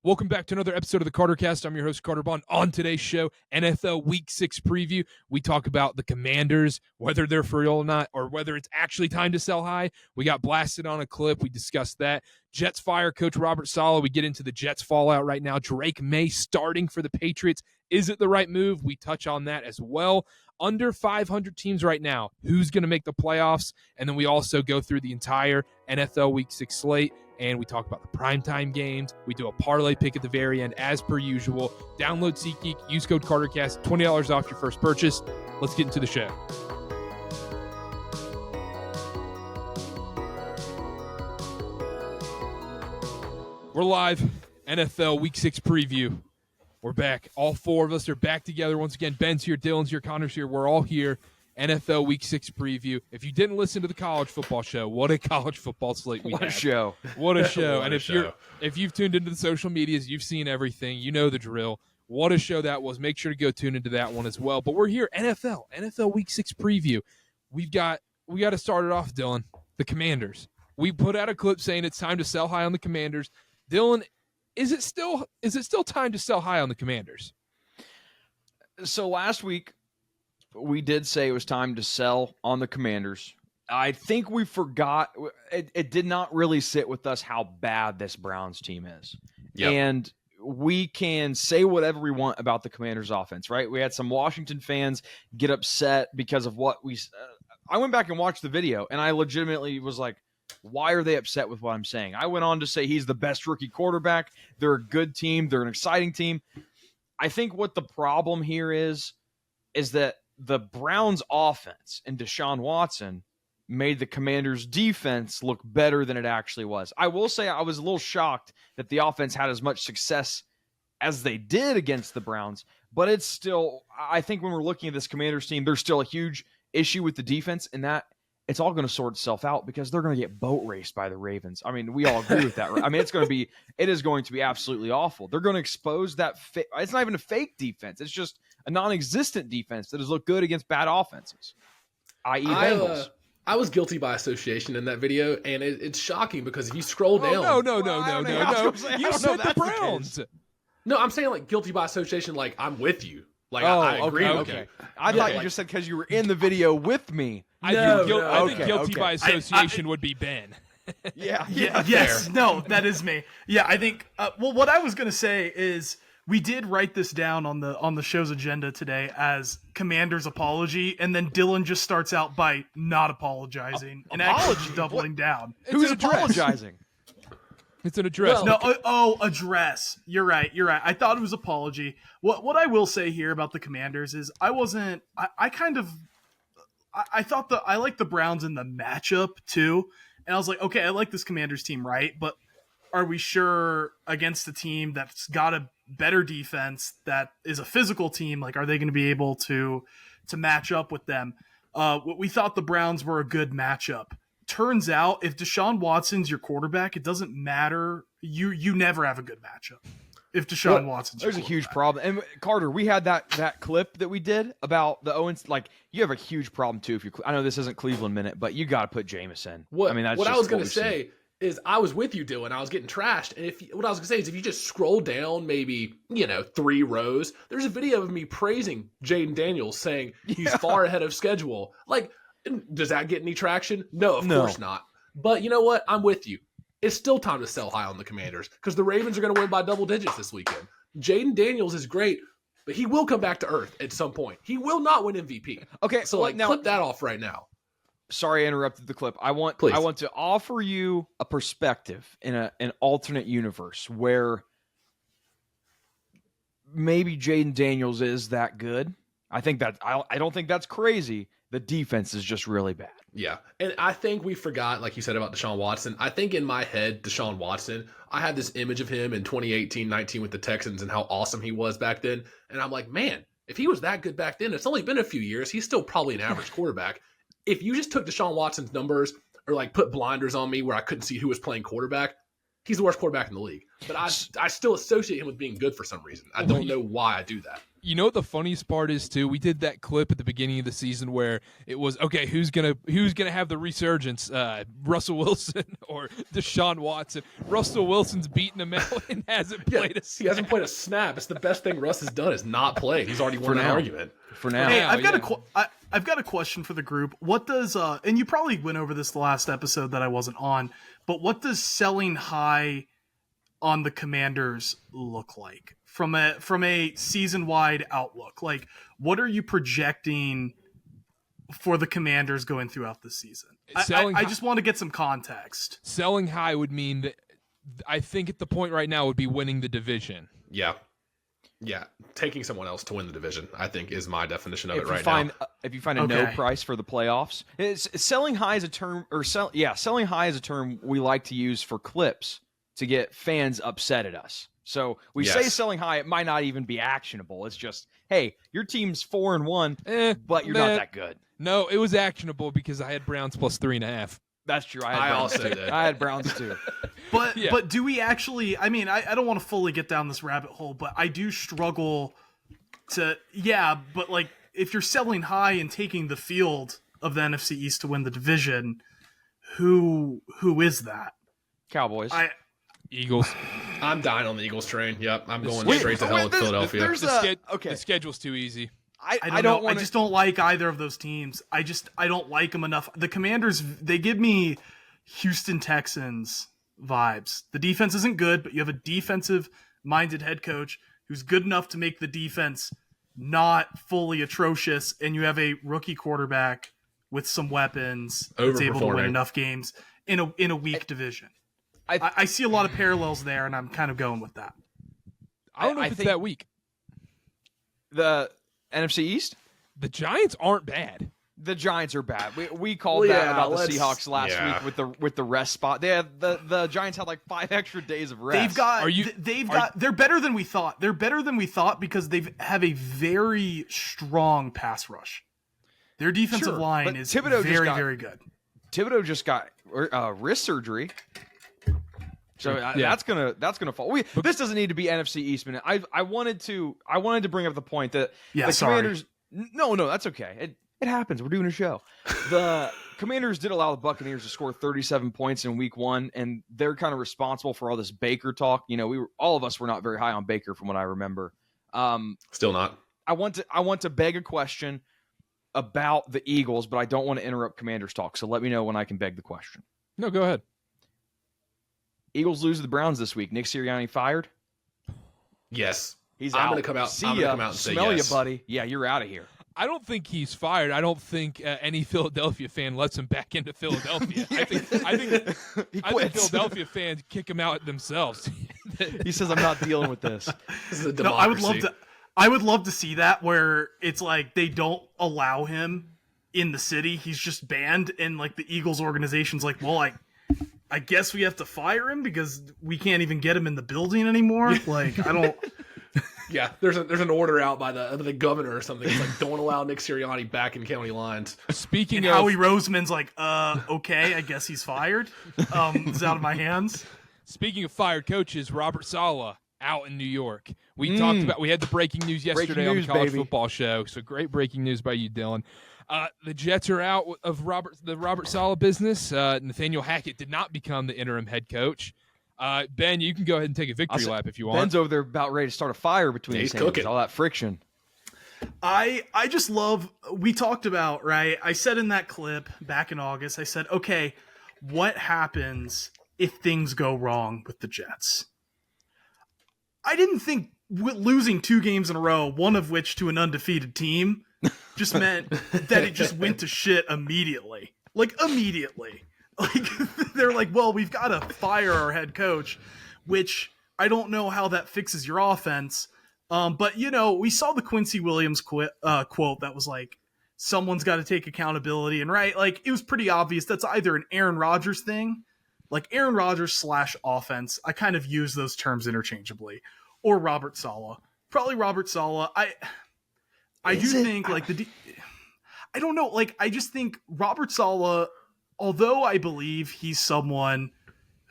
Welcome back to another episode of the KarterKast. I'm your host, Karter Baughan. On today's show, NFL Week 6 preview. We talk about the Commanders, whether they're for real or not, or whether it's actually time to sell high. We got blasted on a clip. We discussed that. Jets fire Coach Robert Saleh. We get into the Jets fallout right now. Drake Maye starting for the Patriots. Is it the right move? We touch on that as well. Under 500 teams right now. Who's going to make the playoffs? And then we also go through the entire NFL Week 6 slate. And we talk about the primetime games. We do a parlay pick at the very end, as per usual. Download SeatGeek, use code KarterKast, $20 off your first purchase. Let's get into the show. We're live, NFL Week 6 preview. We're back. All four of us are back together once again. Ben's here, Dylan's here, Connor's here. We're all here. NFL Week 6 preview. If you didn't listen to the college football show, what a college football slate we had. What a show. What a show. And if you've tuned into the social medias, you've seen everything. You know the drill. What a show that was. Make sure to go tune into that one as well. But we're here, NFL Week 6 preview. We got to start it off, Dylan. The Commanders. We put out a clip saying it's time to sell high on the Commanders. Dylan, is it still time to sell high on the Commanders? So last week, we did say it was time to sell on the Commanders. I think we forgot. It did not really sit with us how bad this Browns team is. Yep. And we can say whatever we want about the Commanders offense, right? We had some Washington fans get upset because of what we I went back and watched the video, and I legitimately was like, why are they upset with what I'm saying? I went on to say he's the best rookie quarterback. They're a good team. They're an exciting team. I think what the problem here is that the Browns offense and Deshaun Watson made the Commanders defense look better than it actually was. I will say I was a little shocked that the offense had as much success as they did against the Browns, but it's still, I think when we're looking at this Commanders team, there's still a huge issue with the defense, and that it's all going to sort itself out because they're going to get boat raced by the Ravens. I mean, we all agree with that, right? I mean, it is going to be absolutely awful. They're going to expose that. It's not even a fake defense. It's just a non-existent defense that has looked good against bad offenses, i.e. Bengals. I was guilty by association in that video, and it's shocking because if you scroll down... No. You said the Browns. No, I'm saying like guilty by association, like I'm with you. Like I agree with you. I thought you just said because you were in the video with me. I think guilty by association would be Ben. Yes. No, that is me. Yeah, I think. Well, what I was going to say is we did write this down on the show's agenda today as Commander's apology, and then Dylan just starts out by not apologizing and actually doubling down. Who's apologizing? It's an address. Address. You're right. I thought it was apology. What I will say here about the Commanders is I thought I like the Browns in the matchup too. And I was like, okay, I like this Commanders team, right? But are we sure against a team that's got a better defense, that is a physical team, like are they going to be able to match up with them? We thought the Browns were a good matchup. Turns out if Deshaun Watson's your quarterback, it doesn't matter. You never have a good matchup if Deshaun Watson's your quarterback. There's a huge problem. And Carter, we had that clip that we did about the Owens. Like, you have a huge problem too. I know this isn't Cleveland Minute, but you got to put Jameson. What I was going to say is I was with you, Dylan. I was getting trashed. And what I was going to say is if you just scroll down maybe, 3 rows, there's a video of me praising Jaden Daniels saying he's far ahead of schedule. Like, does that get any traction? No, of course not. But you know what? I'm with you. It's still time to sell high on the Commanders because the Ravens are going to win by double digits this weekend. Jaden Daniels is great, but he will come back to earth at some point. He will not win MVP. Okay, so clip that off right now. Sorry, I interrupted the clip. I want to offer you a perspective in an alternate universe where maybe Jaden Daniels is that good. I don't think that's crazy. The defense is just really bad. Yeah. And I think we forgot, like you said about Deshaun Watson. I think in my head, Deshaun Watson, I had this image of him in 2018-19 with the Texans and how awesome he was back then. And I'm like, man, if he was that good back then, it's only been a few years. He's still probably an average quarterback. If you just took Deshaun Watson's numbers or like put blinders on me where I couldn't see who was playing quarterback, he's the worst quarterback in the league. but I still associate him with being good for some reason. I don't know why I do that. You know what the funniest part is too? We did that clip at the beginning of the season where it was, okay, who's gonna have the resurgence? Russell Wilson or Deshaun Watson? Russell Wilson's beating him out and hasn't played a snap. He hasn't played a snap. It's the best thing Russ has done is not play. He's already won an argument. For now. Hey, I've got a question for the group. What does and you probably went over this the last episode that I wasn't on, but what does selling high on the Commanders look like from a season-wide outlook? Like, what are you projecting for the Commanders going throughout the season? I just want to get some context. Selling high would mean that I think at the point right now would be winning the division. Yeah. Taking someone else to win the division, I think, is my definition of it right now. If you find a no price for the playoffs, selling high is a term, selling high is a term we like to use for clips to get fans upset at us. So we say selling high, it might not even be actionable. It's just, hey, your team's 4-1, but you're not that good. No, it was actionable because I had Browns plus 3.5. That's true. I also did. I had Browns too. But do we actually, I mean, I don't want to fully get down this rabbit hole, but I do struggle to, but like if you're selling high and taking the field of the NFC East to win the division, who is that? Cowboys. Eagles. I'm dying on the Eagles train. Yep, I'm going straight to hell with Philadelphia. The schedule's too easy. I don't know. I just don't like either of those teams. I don't like them enough. The Commanders, they give me Houston Texans vibes. The defense isn't good, but you have a defensive-minded head coach who's good enough to make the defense not fully atrocious, and you have a rookie quarterback with some weapons that's able to win enough games in a weak division. I see a lot of parallels there, and I'm kind of going with that. I don't know if it's that weak. The NFC East? The Giants aren't bad. The Giants are bad. We called that about the Seahawks last week with the rest spot. The Giants had like 5 extra days of rest. They're better than we thought. They're better than we thought because they have a very strong pass rush. Their defensive line is very good. Thibodeau just got wrist surgery. So that's gonna fall. This doesn't need to be NFC East minute. I wanted to bring up the point that the Commanders. No, that's okay. It happens. We're doing a show. The Commanders did allow the Buccaneers to score 37 points in Week 1, and they're kind of responsible for all this Baker talk. You know, all of us were not very high on Baker from what I remember. Still not. I want to beg a question about the Eagles, but I don't want to interrupt Commanders talk. So let me know when I can beg the question. No, go ahead. Eagles lose to the Browns this week. Nick Sirianni fired? Yes. He's I'm out. going to come out. See I'm going to ya. come out and say Smell yes. you, buddy. Yeah, you're out of here. I don't think he's fired. I don't think any Philadelphia fan lets him back into Philadelphia. I think Philadelphia fans kick him out themselves. He says, "I'm not dealing with this." This is a democracy. I would love to see that where it's like they don't allow him in the city. He's just banned, and like the Eagles organization's like, well, I guess we have to fire him because we can't even get him in the building anymore. Like, I don't. Yeah, there's an order out by the governor or something. It's like, don't allow Nick Sirianni back in county lines. Speaking of Howie Roseman's like, okay, I guess he's fired. It's out of my hands. Speaking of fired coaches, Robert Saleh out in New York. We talked about. We had the breaking news yesterday on the college football show. So great breaking news by you, Dylan. The Jets are out of the Robert Saleh business. Nathaniel Hackett did not become the interim head coach. Ben, you can go ahead and take a victory lap if you want. Ben's over there about ready to start a fire between his hands. All that friction. I just love, we talked about, right? I said in that clip back in August, I said, okay, what happens if things go wrong with the Jets? I didn't think losing 2 games in a row, one of which to an undefeated team, just meant that it just went to shit immediately. Like, immediately. Like, they're like, well, we've got to fire our head coach, which I don't know how that fixes your offense. But, you know, we saw the Quincy Williams quote that was like, someone's got to take accountability. And, right, like, it was pretty obvious that's either an Aaron Rodgers thing, like Aaron Rodgers / offense. I kind of use those terms interchangeably. Or Robert Saleh. Probably Robert Saleh. I do think, like, I don't know. Like, I just think Robert Saleh, although I believe he's someone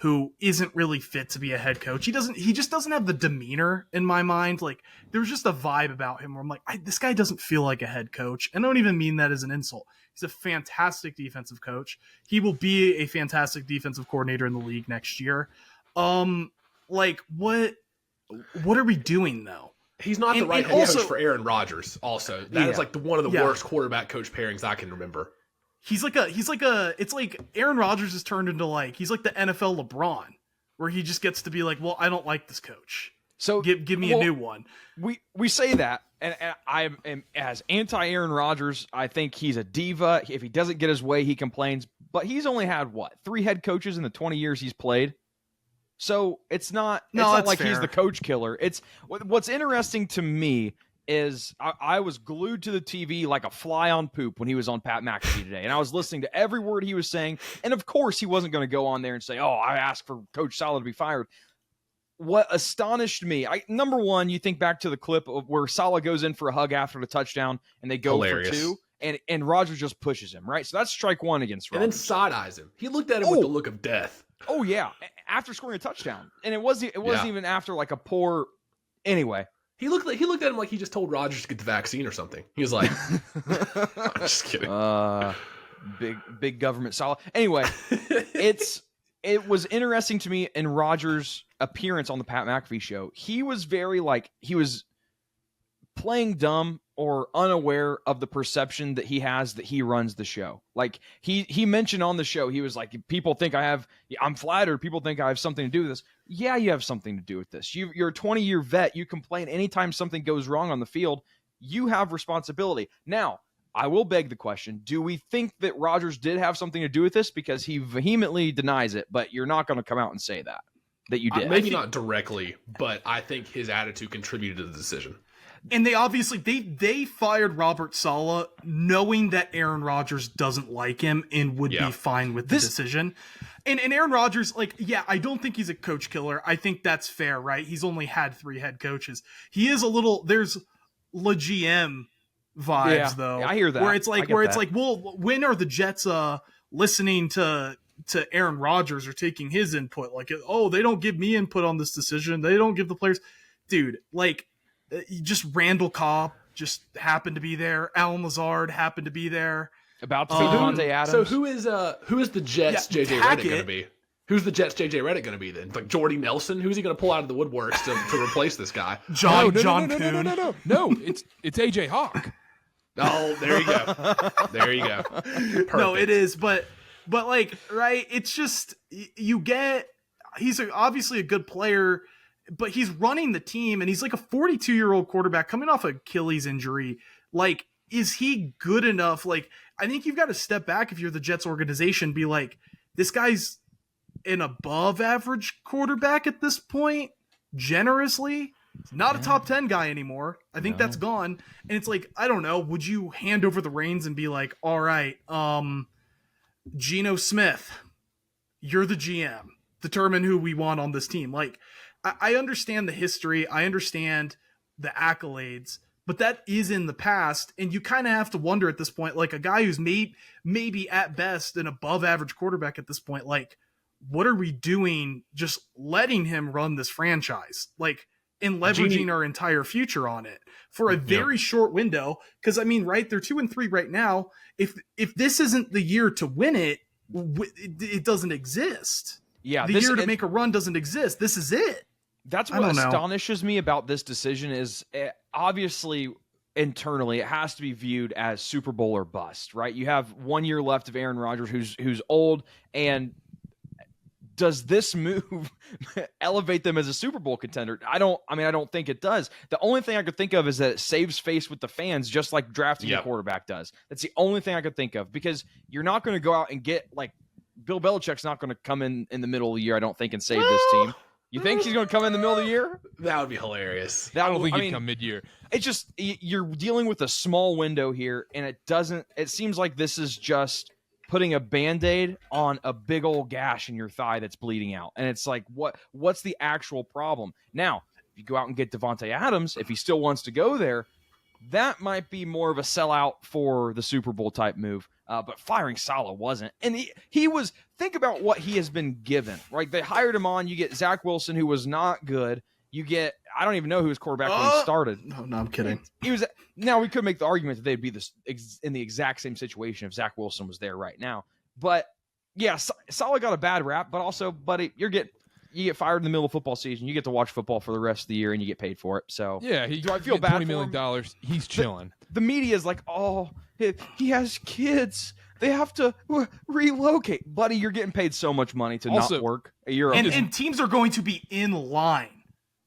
who isn't really fit to be a head coach. He just doesn't have the demeanor in my mind. Like, there's just a vibe about him where I'm like, this guy doesn't feel like a head coach. And I don't even mean that as an insult. He's a fantastic defensive coach. He will be a fantastic defensive coordinator in the league next year. Like, what are we doing though? He's not the right head coach for Aaron Rodgers. Also, that is like one of the worst quarterback coach pairings I can remember. It's like Aaron Rodgers has turned into he's like the NFL LeBron, where he just gets to be like, well, I don't like this coach. So give me a new one. We say that, and I am as anti Aaron Rodgers. I think he's a diva. If he doesn't get his way, he complains. But he's only had 3 head coaches in the 20 years he's played. So it's not like fair. He's the coach killer. It's what's interesting to me is I was glued to the TV like a fly on poop when he was on Pat McAfee today. And I was listening to every word he was saying. And of course he wasn't going to go on there and say, oh, I asked for Coach Saleh to be fired. What astonished me, number one, you think back to the clip of where Saleh goes in for a hug after the touchdown and they go for 2. And Rodgers just pushes him, right? So that's strike 1 against Rodgers. And then side-eyes him. He looked at him with the look of death. Oh, yeah. After scoring a touchdown. And it wasn't even after like a poor... Anyway. He looked at him like he just told Rodgers to get the vaccine or something. He was like, I'm just kidding. Big government Saleh. Anyway, it was interesting to me in Rodgers' appearance on the Pat McAfee show. He was very he was playing dumb or unaware of the perception that he has that he runs the show. Like he mentioned on the show, he was like, people think I'm flattered. People think I have something to do with this. Yeah, you have something to do with this. You're a 20-year vet. You complain anytime something goes wrong on the field. You have responsibility. Now, I will beg the question, do we think that Rodgers did have something to do with this? Because he vehemently denies it, but you're not going to come out and say that you did. Maybe not directly, but I think his attitude contributed to the decision. And they obviously they fired Robert Saleh knowing that Aaron Rodgers doesn't like him and would be fine with the decision. And Aaron Rodgers, I don't think he's a coach killer. I think that's fair, right? He's only had 3 head coaches. He is there's La GM vibes though. I hear that. Where it's like, well, when are the Jets listening to Aaron Rodgers or taking his input? Like, oh, they don't give me input on this decision. They don't give the players. Dude, just Randall Cobb just happened to be there. Alan Lazard happened to be there. About to be Devontae Adams. So who is the Jets JJ Redick going to be? Who's the Jets JJ Redick going to be then? Like Jordy Nelson? Who's he going to pull out of the woodworks to replace this guy? John Kuhn. No, it's AJ Hawk. Oh, there you go. There you go. Perfect. No, it is, but right? It's just he's obviously a good player. But he's running the team, and he's like a 42-year-old quarterback coming off an Achilles injury. Like, is he good enough? Like, I think you've got to step back if you're the Jets organization, be like, this guy's an above-average quarterback at this point, generously. Not a top 10 guy anymore. I think that's gone. And it's like, I don't know, would you hand over the reins and be like, all right, Geno Smith, you're the GM. Determine who we want on this team. Like, I understand the history. I understand the accolades, but that is in the past. And you kind of have to wonder at this point, like a guy who's maybe at best an above average quarterback at this point, like, what are we doing just letting him run this franchise? Like, and leveraging our entire future on it for a very short window. Cause I mean, right, they're 2-3 right now. If this isn't the year to win it, it doesn't exist. Yeah. The year to make a run doesn't exist. This is it. That's what astonishes me about this decision is obviously internally it has to be viewed as Super Bowl or bust, right? You have 1 year left of Aaron Rodgers who's old, and does this move elevate them as a Super Bowl contender? I don't think it does. The only thing I could think of is that it saves face with the fans, just like drafting a quarterback does. That's the only thing I could think of, because you're not going to go out and get, like, Bill Belichick's not going to come in the middle of the year, I don't think, and save this team. You think he's going to come in the middle of the year? That would be hilarious. I don't think he'd come mid-year. It's just, you're dealing with a small window here, and it seems like this is just putting a Band-Aid on a big old gash in your thigh that's bleeding out. And it's like, what's the actual problem? Now, if you go out and get Devontae Adams, if he still wants to go there, that might be more of a sellout for the Super Bowl type move. but firing Saleh wasn't. And he was, think about what he has been given, right? They hired him on. You get Zach Wilson, who was not good. You get, I don't even know who his quarterback when he started. No, I'm kidding. He was, now we could make the argument that they'd be in the exact same situation if Zach Wilson was there right now. But yeah, Saleh got a bad rap, but also, buddy, you get fired in the middle of football season. You get to watch football for the rest of the year, and you get paid for it. So yeah, do I feel bad? $20 million. He's chilling. The media is like, oh, he has kids. They have to relocate, buddy. You're getting paid so much money to not work a year. And teams are going to be in line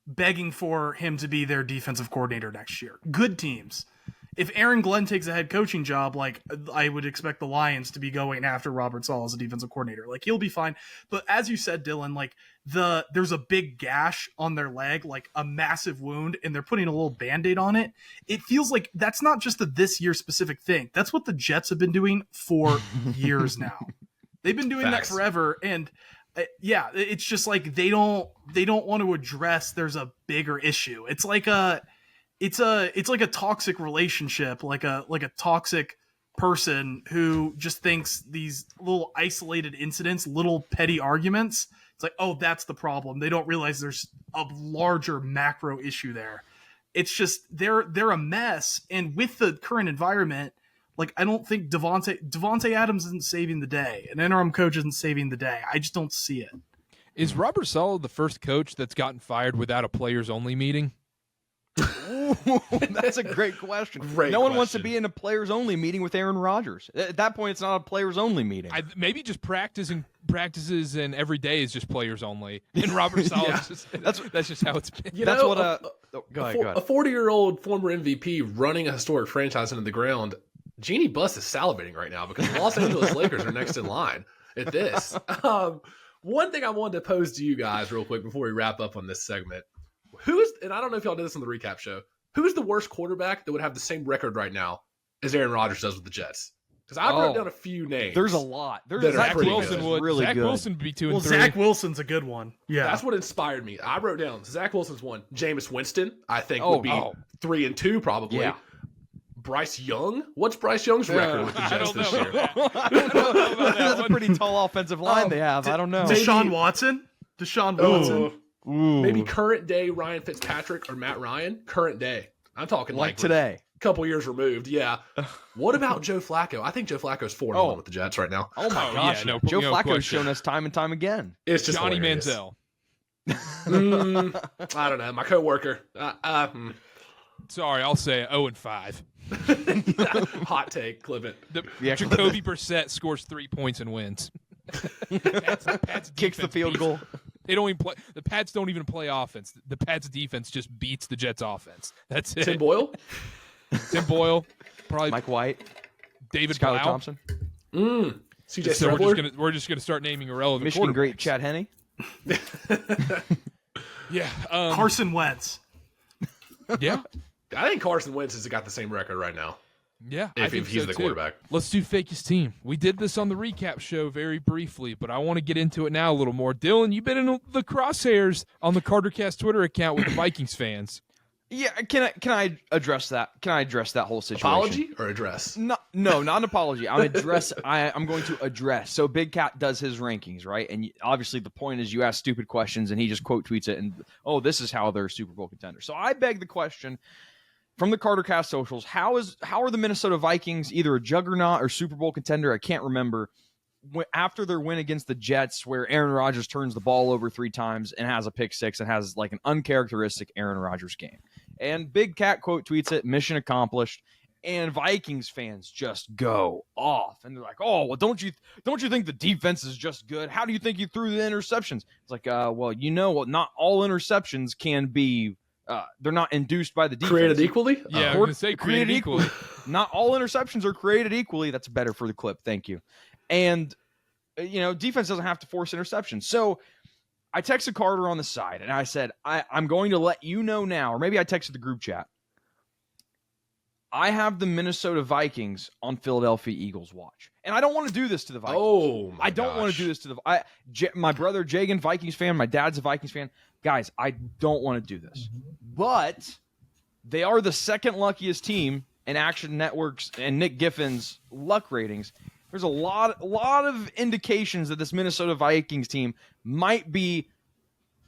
begging for him to be their defensive coordinator next year. Good teams. If Aaron Glenn takes a head coaching job, like, I would expect the Lions to be going after Robert Saleh as a defensive coordinator. Like, he'll be fine. But as you said, Dylan, like, there's a big gash on their leg, like a massive wound, and they're putting a little Band-Aid on it. It feels like that's not just a this year specific thing. That's what the Jets have been doing for years now. They've been doing that forever. And yeah, it's just like they don't want to address there's a bigger issue. It's like it's like a toxic relationship, like a toxic person who just thinks these little isolated incidents, little petty arguments, it's like, oh, that's the problem. They don't realize there's a larger macro issue there. It's just they're a mess. And with the current environment, like, I don't think Devontae Adams isn't saving the day. An interim coach isn't saving the day. I just don't see it. Is Robert Saleh the first coach that's gotten fired without a players only meeting? Ooh, that's a great question. No one wants to be in a players-only meeting with Aaron Rodgers. At that point, it's not a players-only meeting. Maybe just practices and every day is just players only. And Robert Saleh, that's just how it's been. Go ahead. A 40-year-old former MVP running a historic franchise into the ground, Jeannie Buss is salivating right now because the Los Angeles Lakers are next in line at this. One thing I wanted to pose to you guys real quick before we wrap up on this segment. And I don't know if y'all did this on the recap show, who's the worst quarterback that would have the same record right now as Aaron Rodgers does with the Jets? Because I wrote down a few names. There's a lot. Zach Wilson would really Zach good. Wilson would be 2 and 3. Zach Wilson's a good one. Yeah, that's what inspired me. I wrote down Zach Wilson's one. Jameis Winston, I think, would be 3 and 2 probably. Yeah. Bryce Young? What's Bryce Young's record with the Jets this year? I don't know about that. That's a pretty tall offensive line they have. I don't know. Deshaun Watson. Ooh. Maybe current day Ryan Fitzpatrick or Matt Ryan. Current day. I'm talking like today. A couple years removed. Yeah. What about Joe Flacco? I think Joe Flacco's 4-1 with the Jets right now. Oh my gosh. Yeah, Joe Flacco's shown us time and time again. It's just Johnny hilarious. Manziel. I don't know. My coworker. Sorry, I'll say 0-5. Hot take, clip it. Jacoby Brissett scores 3 points and wins. Pat's kicks the field goal. They don't even play. The Pats don't even play offense. The Pats defense just beats the Jets offense. That's it. Tim Boyle, probably Mike White, David Skylar Blau. Thompson. CJ So Strebler. we're just gonna start naming irrelevant Michigan great quarterbacks. Chad Henne. Yeah, Carson Wentz. Yeah, I think Carson Wentz has got the same record right now. Yeah, if he's the quarterback. Let's do Fakest team. We did this on the recap show very briefly, but I want to get into it now a little more. Dylan, you've been in the crosshairs on the KarterKast Twitter account with the Vikings fans. Yeah, can I address that? Can I address that whole situation? Apology or address? No, not an apology. I'm going to address. So Big Cat does his rankings, right? And obviously the point is you ask stupid questions and he just quote tweets it and this is how they're a Super Bowl contender. So I beg the question from the KarterKast socials, how are the Minnesota Vikings either a juggernaut or Super Bowl contender? I can't remember. After their win against the Jets, where Aaron Rodgers turns the ball over 3 times and has a pick 6 and has like an uncharacteristic Aaron Rodgers game. And Big Cat quote tweets it, mission accomplished. And Vikings fans just go off. And they're like, oh, well, don't you think the defense is just good? How do you think you threw the interceptions? It's like, not all interceptions can be they're not induced by the defense. Created equally? Yeah, I was going to say created equally. Not all interceptions are created equally. That's better for the clip. Thank you. And, defense doesn't have to force interceptions. So I texted Karter on the side, and I said, I'm going to let you know now, or maybe I texted the group chat. I have the Minnesota Vikings on Philadelphia Eagles watch. And I don't want to do this to the Vikings. Oh, my I don't want to do this to my brother, Jagan, Vikings fan. My dad's a Vikings fan. Guys, I don't want to do this. But they are the second luckiest team and Action Network's and Nick Giffin's luck ratings, there's a lot of indications that this Minnesota Vikings team might be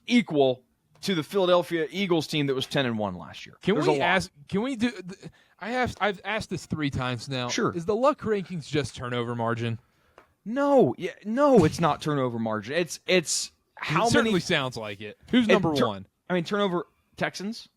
equal to the Philadelphia Eagles team that was 10-1 last year. I've asked this 3 times now. Sure. Is the luck rankings just turnover margin? No, it's not turnover margin. It's how it certainly many sounds like it. Who's number 1? I mean, turnover Texans.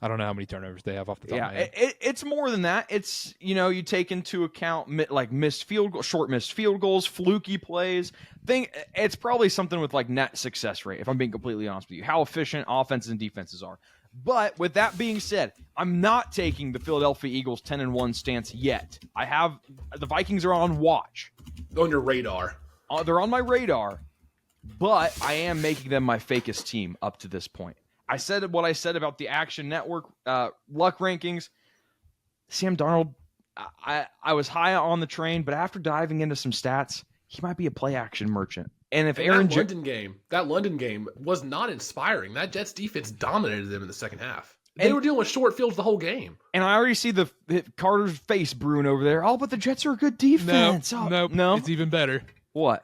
I don't know how many turnovers they have off the top of my head. It's more than that. It's, you take into account like missed field goals, short missed field goals, fluky plays. It's probably something with like net success rate, if I'm being completely honest with you, how efficient offenses and defenses are. But with that being said, I'm not taking the Philadelphia Eagles 10-1 stance yet. The Vikings are on watch. On your radar. They're on my radar, but I am making them my fakest team up to this point. I said what I said about the Action Network luck rankings. Sam Darnold, I was high on the train, but after diving into some stats, he might be a play action merchant. And if that London game was not inspiring. That Jets defense dominated them in the second half. They were dealing with short fields the whole game. And I already see the Carter's face brewing over there. Oh, but the Jets are a good defense. No, it's even better. What?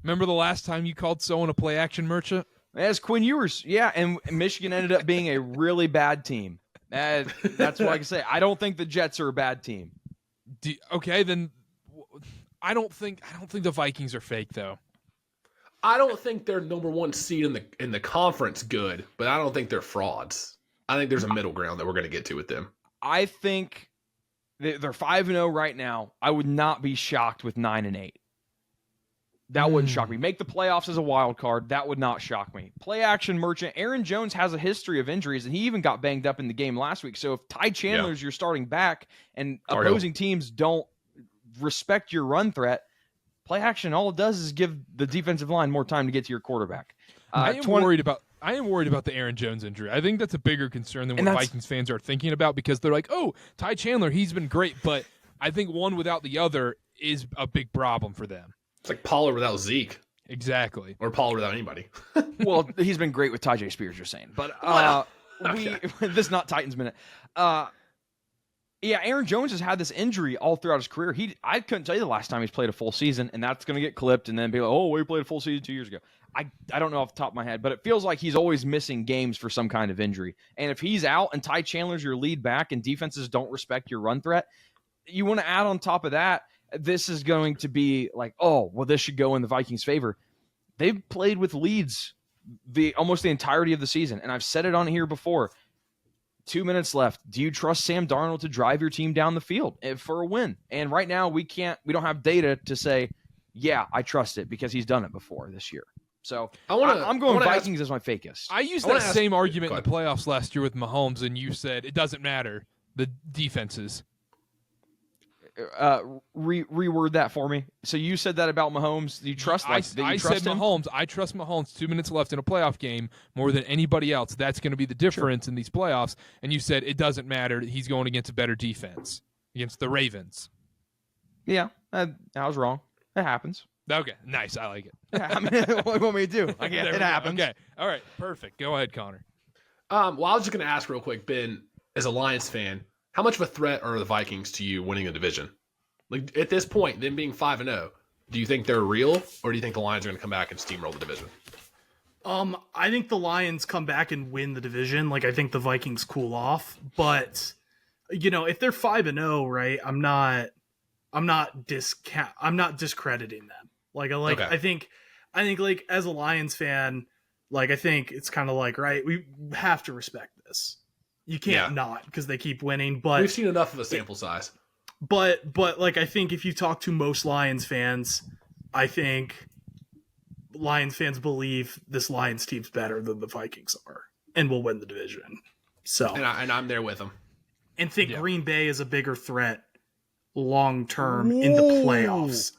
Remember the last time you called someone a play action merchant? As Quinn Ewers, yeah, and Michigan ended up being a really bad team. That's what I can say. I don't think the Jets are a bad team. Okay, then I don't think the Vikings are fake though. I don't think they're number 1 seed in the conference good, but I don't think they're frauds. I think there's a middle ground that we're going to get to with them. I think they're 5-0 right now. I would not be shocked with 9-8. That wouldn't shock me. Make the playoffs as a wild card. That would not shock me. Play action merchant. Aaron Jones has a history of injuries, and he even got banged up in the game last week. So if Ty Chandler's your starting back and opposing teams don't respect your run threat, play action, all it does is give the defensive line more time to get to your quarterback. I am worried about the Aaron Jones injury. I think that's a bigger concern than what Vikings fans are thinking about, because they're like, oh, Ty Chandler, he's been great, but I think one without the other is a big problem for them. It's like Pollard without Zeke. Exactly. Or Pollard without anybody. Well, he's been great with Tajay Spears, you're saying. But this is not Titans Minute. Aaron Jones has had this injury all throughout his career. I couldn't tell you the last time he's played a full season, and that's going to get clipped and then be like, oh, we played a full season 2 years ago. I don't know off the top of my head, but it feels like he's always missing games for some kind of injury. And if he's out and Ty Chandler's your lead back and defenses don't respect your run threat, you want to add on top of that, this is going to be like, oh, well, this should go in the Vikings' favor. They've played with leads almost the entirety of the season, and I've said it on here before. 2 minutes left. Do you trust Sam Darnold to drive your team down the field for a win? And right now, we don't have data to say, yeah, I trust it, because he's done it before this year. So I'm going Vikings as my fakest. I used that same argument in the playoffs last year with Mahomes, and you said it doesn't matter. The defenses. Reword that for me. So you said that about Mahomes. Do you trust? I said him? Mahomes. I trust Mahomes. 2 minutes left in a playoff game more than anybody else. That's going to be the difference in these playoffs. And you said it doesn't matter. He's going against a better defense against the Ravens. Yeah, I was wrong. It happens. Okay, nice. I like it. I mean, what do you want me to do? It happens. Okay, all right, perfect. Go ahead, Connor. Well, I was just going to ask real quick, Ben, as a Lions fan, how much of a threat are the Vikings to you winning the division? Like at this point, them being 5-0, do you think they're real, or do you think the Lions are going to come back and steamroll the division? I think the Lions come back and win the division. Like I think the Vikings cool off, but if they're 5-0, right? I'm not discrediting them. I think like as a Lions fan, like I think it's kind of like, right, we have to respect this. You can't not, because they keep winning, but we've seen enough of a sample size. But like I think if you talk to most Lions fans, I think Lions fans believe this Lions team's better than the Vikings are and will win the division. So and I'm there with them. And think Green Bay is a bigger threat long term in the playoffs.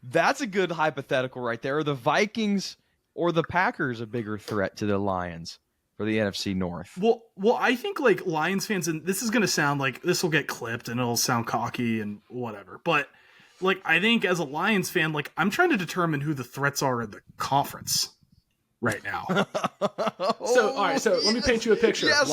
That's a good hypothetical right there. Are the Vikings or the Packers a bigger threat to the Lions for the NFC North? Well, I think like Lions fans, and this is going to sound like this will get clipped and it'll sound cocky and whatever, but like I think as a Lions fan, like I'm trying to determine who the threats are in the conference right now. So all right, so let me paint you a picture. Yes,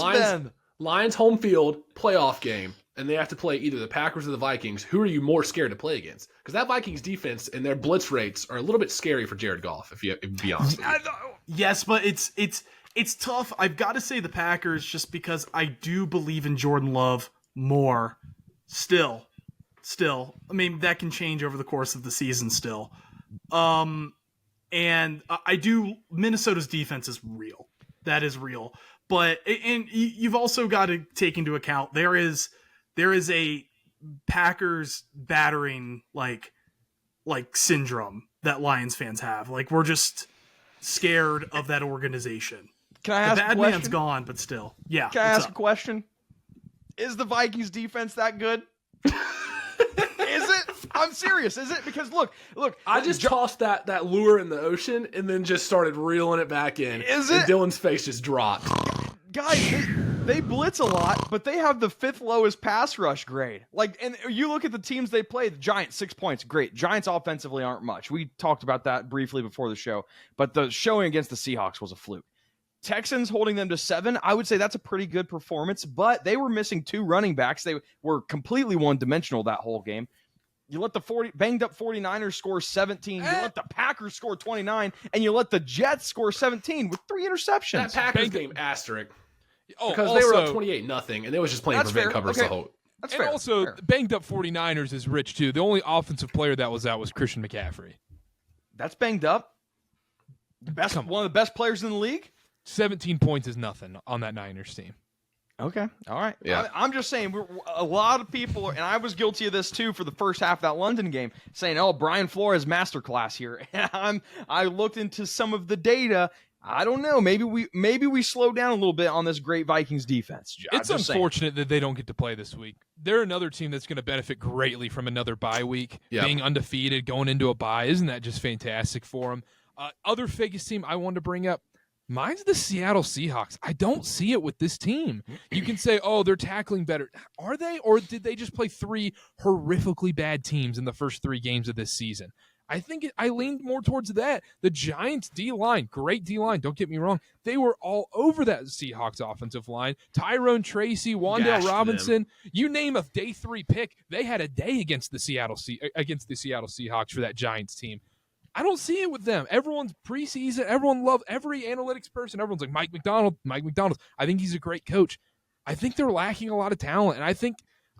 Lions home field, playoff game, and they have to play either the Packers or the Vikings. Who are you more scared to play against? Because that Vikings defense and their blitz rates are a little bit scary for Jared Goff, if you be honest with you. Yes, but it's tough. I've got to say the Packers just because I do believe in Jordan Love more. Still. I mean, that can change over the course of the season still. And I do. Minnesota's defense is real. That is real. But and you've also got to take into account there is a Packers battering like syndrome that Lions fans have. Like, we're just scared of that organization. Can I ask the bad a question? man's gone, but still. Yeah. Can I ask a question? Is the Vikings defense that good? Is it? I'm serious. Is it? Because look. I just tossed that lure in the ocean and then just started reeling it back in. Is and it? Dylan's face just dropped. Guys, they blitz a lot, but they have the 5th lowest pass rush grade. Like, and you look at the teams they play, the Giants, 6 points, great. Giants offensively aren't much. We talked about that briefly before the show, but the showing against the Seahawks was a fluke. Texans holding them to 7, I would say that's a pretty good performance, but they were missing 2 running backs. They were completely one-dimensional that whole game. You let the banged up 49ers score 17. You let the Packers score 29, and you let the Jets score 17 with 3 interceptions. That Packers game, asterisk. Oh, because also, they were up 28-0, and they was just playing prevent covers the whole. That's and fair. also, Fair. banged up 49ers is rich, too. The only offensive player that was out was Christian McCaffrey. That's banged up. One of the best players in the league? 17 points is nothing on that Niners team. Okay. All right. Yeah. I'm just saying, a lot of people, and I was guilty of this too for the first half of that London game, saying, oh, Brian Flores masterclass here. And I looked into some of the data. I don't know. Maybe we slow down a little bit on this great Vikings defense. It's unfortunate that they don't get to play this week. They're another team that's going to benefit greatly from another bye week, being undefeated, going into a bye. Isn't that just fantastic for them? Other Fakest team I wanted to bring up, mine's the Seattle Seahawks. I don't see it with this team. You can say, oh, they're tackling better. Are they? Or did they just play 3 horrifically bad teams in the first 3 games of this season? I think I leaned more towards that. The Giants D-line, great D-line, don't get me wrong. They were all over that Seahawks offensive line. Tyrone Tracy, Wan'Dale Robinson, you name a day 3 pick, they had a day against the Seattle Seahawks for that Giants team. I don't see it with them. Everyone's preseason. Everyone loved every analytics person. Everyone's like Mike McDonald. I think he's a great coach. I think they're lacking a lot of talent, and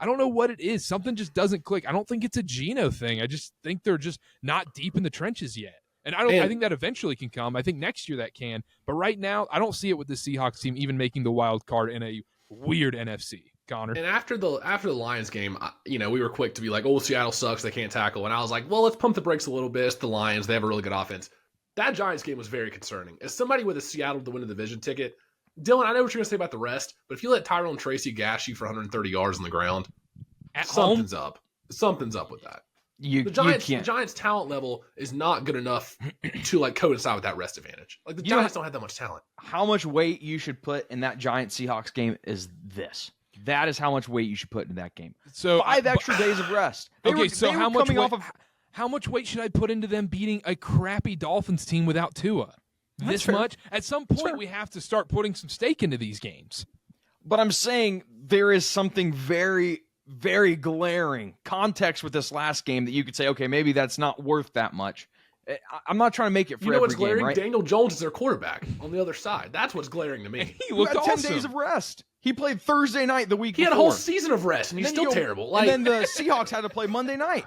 I don't know what it is. Something just doesn't click. I don't think it's a Geno thing. I just think they're just not deep in the trenches yet. And I think that eventually can come. I think next year that can. But right now, I don't see it with the Seahawks team even making the wild card in a weird NFC. Connor. And after the Lions game, we were quick to be like, oh, Seattle sucks. They can't tackle. And I was like, well, let's pump the brakes a little bit. It's the Lions. They have a really good offense. That Giants game was very concerning. As somebody with a Seattle to win a division ticket, Dylan, I know what you're going to say about the rest, but if you let Tyrone Tracy gash you for 130 yards on the ground, something's up. Something's up with that. The Giants' talent level is not good enough to coincide with that rest advantage. Like the Giants don't have that much talent. How much weight you should put in that Giants Seahawks game is this. That is how much weight you should put into that game. So 5 extra days of rest. How much weight should I put into them beating a crappy Dolphins team without Tua? This much? At some point, we have to start putting some stake into these games. But I'm saying there is something very, very glaring context with this last game that you could say, okay, maybe that's not worth that much. I'm not trying to make it for every what's glaring? game, right? Daniel Jones is their quarterback on the other side. That's what's glaring to me. He looked had 10 awesome. days of rest. He played Thursday night the week He before. had a whole season of rest, and he's still terrible. And then the Seahawks had to play Monday night.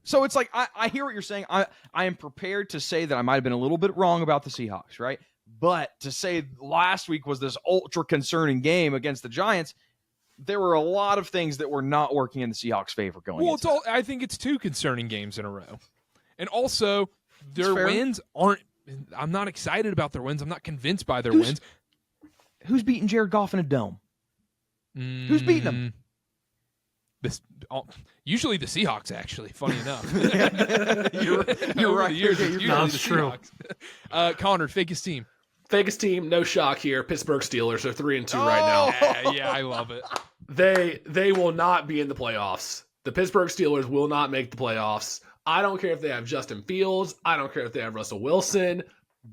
So it's like, I hear what you're saying. I am prepared to say that I might have been a little bit wrong about the Seahawks, right? But to say last week was this ultra concerning game against the Giants, there were a lot of things that were not working in the Seahawks' favor going into it. I think it's 2 concerning games in a row. And also, their wins aren't – I'm not excited about their wins. I'm not convinced by their wins. Who's beating Jared Goff in a dome? Who's beating him? Usually the Seahawks, actually, funny enough. You're right. That's true. Connor, Fakest team. Fakest team, no shock here. Pittsburgh Steelers are 3-2 right now. Yeah, I love it. They will not be in the playoffs. The Pittsburgh Steelers will not make the playoffs. I don't care if they have Justin Fields. I don't care if they have Russell Wilson.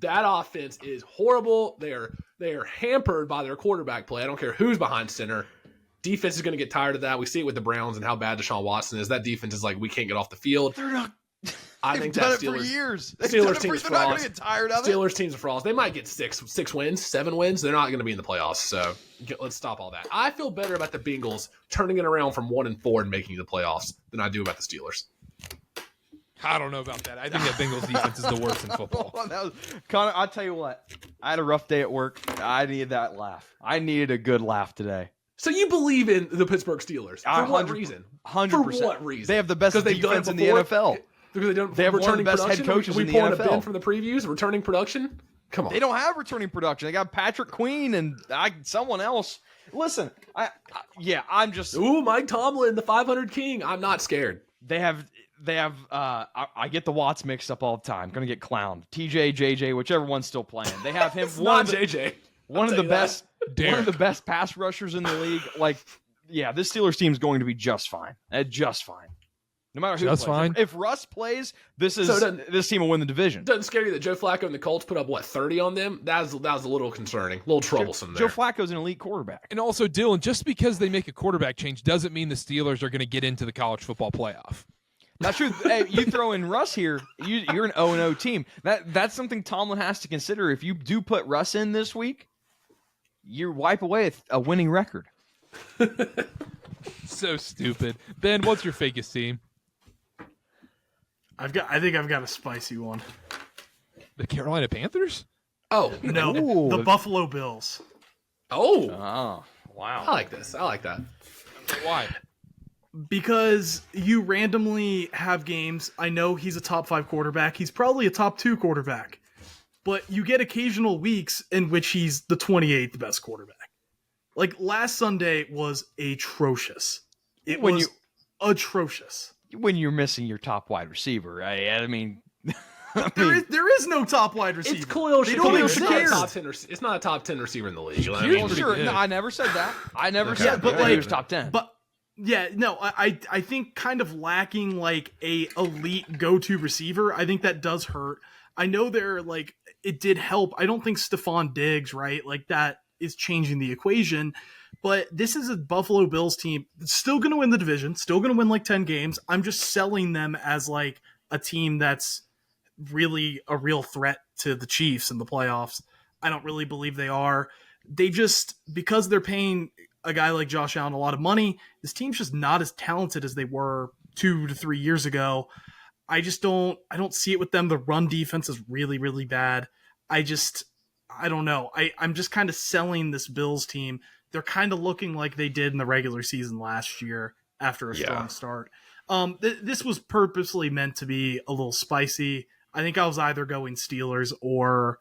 That offense is horrible. They are hampered by their quarterback play. I don't care who's behind center. Defense is going to get tired of that. We see it with the Browns and how bad Deshaun Watson is. That defense is like, we can't get off the field. They're not. I think done that it for years. Steelers team's They're not going frauds. to get tired of it. Steelers team's a frauds. They might get six wins, 7 wins. They're not going to be in the playoffs. So let's stop all that. I feel better about the Bengals turning it around from 1-4 and making the playoffs than I do about the Steelers. I don't know about that. I think that Bengals defense is the worst in football. Connor, I'll tell you what. I had a rough day at work. I needed that laugh. I needed a good laugh today. So you believe in the Pittsburgh Steelers? For what reason? 100%. For what reason? They have the best defense in the NFL. Because they have one of the best head coaches in the NFL. We pulling a bin from the previews, returning production? Come on. They don't have returning production. They got Patrick Queen and someone else. Listen, I'm just. Ooh, Mike Tomlin, the 500 king. I'm not scared. They have. I get the Watts mixed up all the time. Going to get clowned. TJ, JJ, whichever one's still playing. They have him. JJ. One of the best pass rushers in the league. Like, yeah, this Steelers team is going to be just fine. Just fine. No matter who just plays. fine. If Russ plays, this team will win the division. Doesn't scare you that Joe Flacco and the Colts put up 30 on them? That was a little concerning, a little troublesome there. Joe Flacco's an elite quarterback. And also, Dylan, just because they make a quarterback change doesn't mean the Steelers are going to get into the college football playoff. Not true. Hey, you throw in Russ here, you're an 0-0 team. That's something Tomlin has to consider. If you do put Russ in this week, you wipe away a winning record. So stupid. Ben, what's your fakest team? I think I've got a spicy one. The Carolina Panthers? Oh, no. Ooh. The Buffalo Bills. Oh, wow. I like this. I like that. Why? Because you randomly have games. I know he's a top 5 quarterback. He's probably a top 2 quarterback. But you get occasional weeks in which he's the 28th best quarterback. Like last Sunday was atrocious. It was atrocious. When you're missing your top wide receiver, right? I mean, there is no top wide receiver. It's Khalil Shakir. It's not a top 10 receiver in the league. Sure. No, I never said that. I never said but he was top 10. But yeah, no, I think kind of lacking like a elite go-to receiver. I think that does hurt. I know it did help. I don't think Stephon Diggs, right? Like that is changing the equation. But this is a Buffalo Bills team that's still going to win the division, still going to win like 10 games. I'm just selling them as like a team that's really a real threat to the Chiefs in the playoffs. I don't really believe they are. They just, because they're paying a guy like Josh Allen a lot of money, this team's just not as talented as they were 2 to 3 years ago. I don't see it with them. The run defense is really, really bad. I don't know. I'm just kind of selling this Bills team. They're kind of looking like they did in the regular season last year after a strong start. This was purposely meant to be a little spicy. I think I was either going Steelers or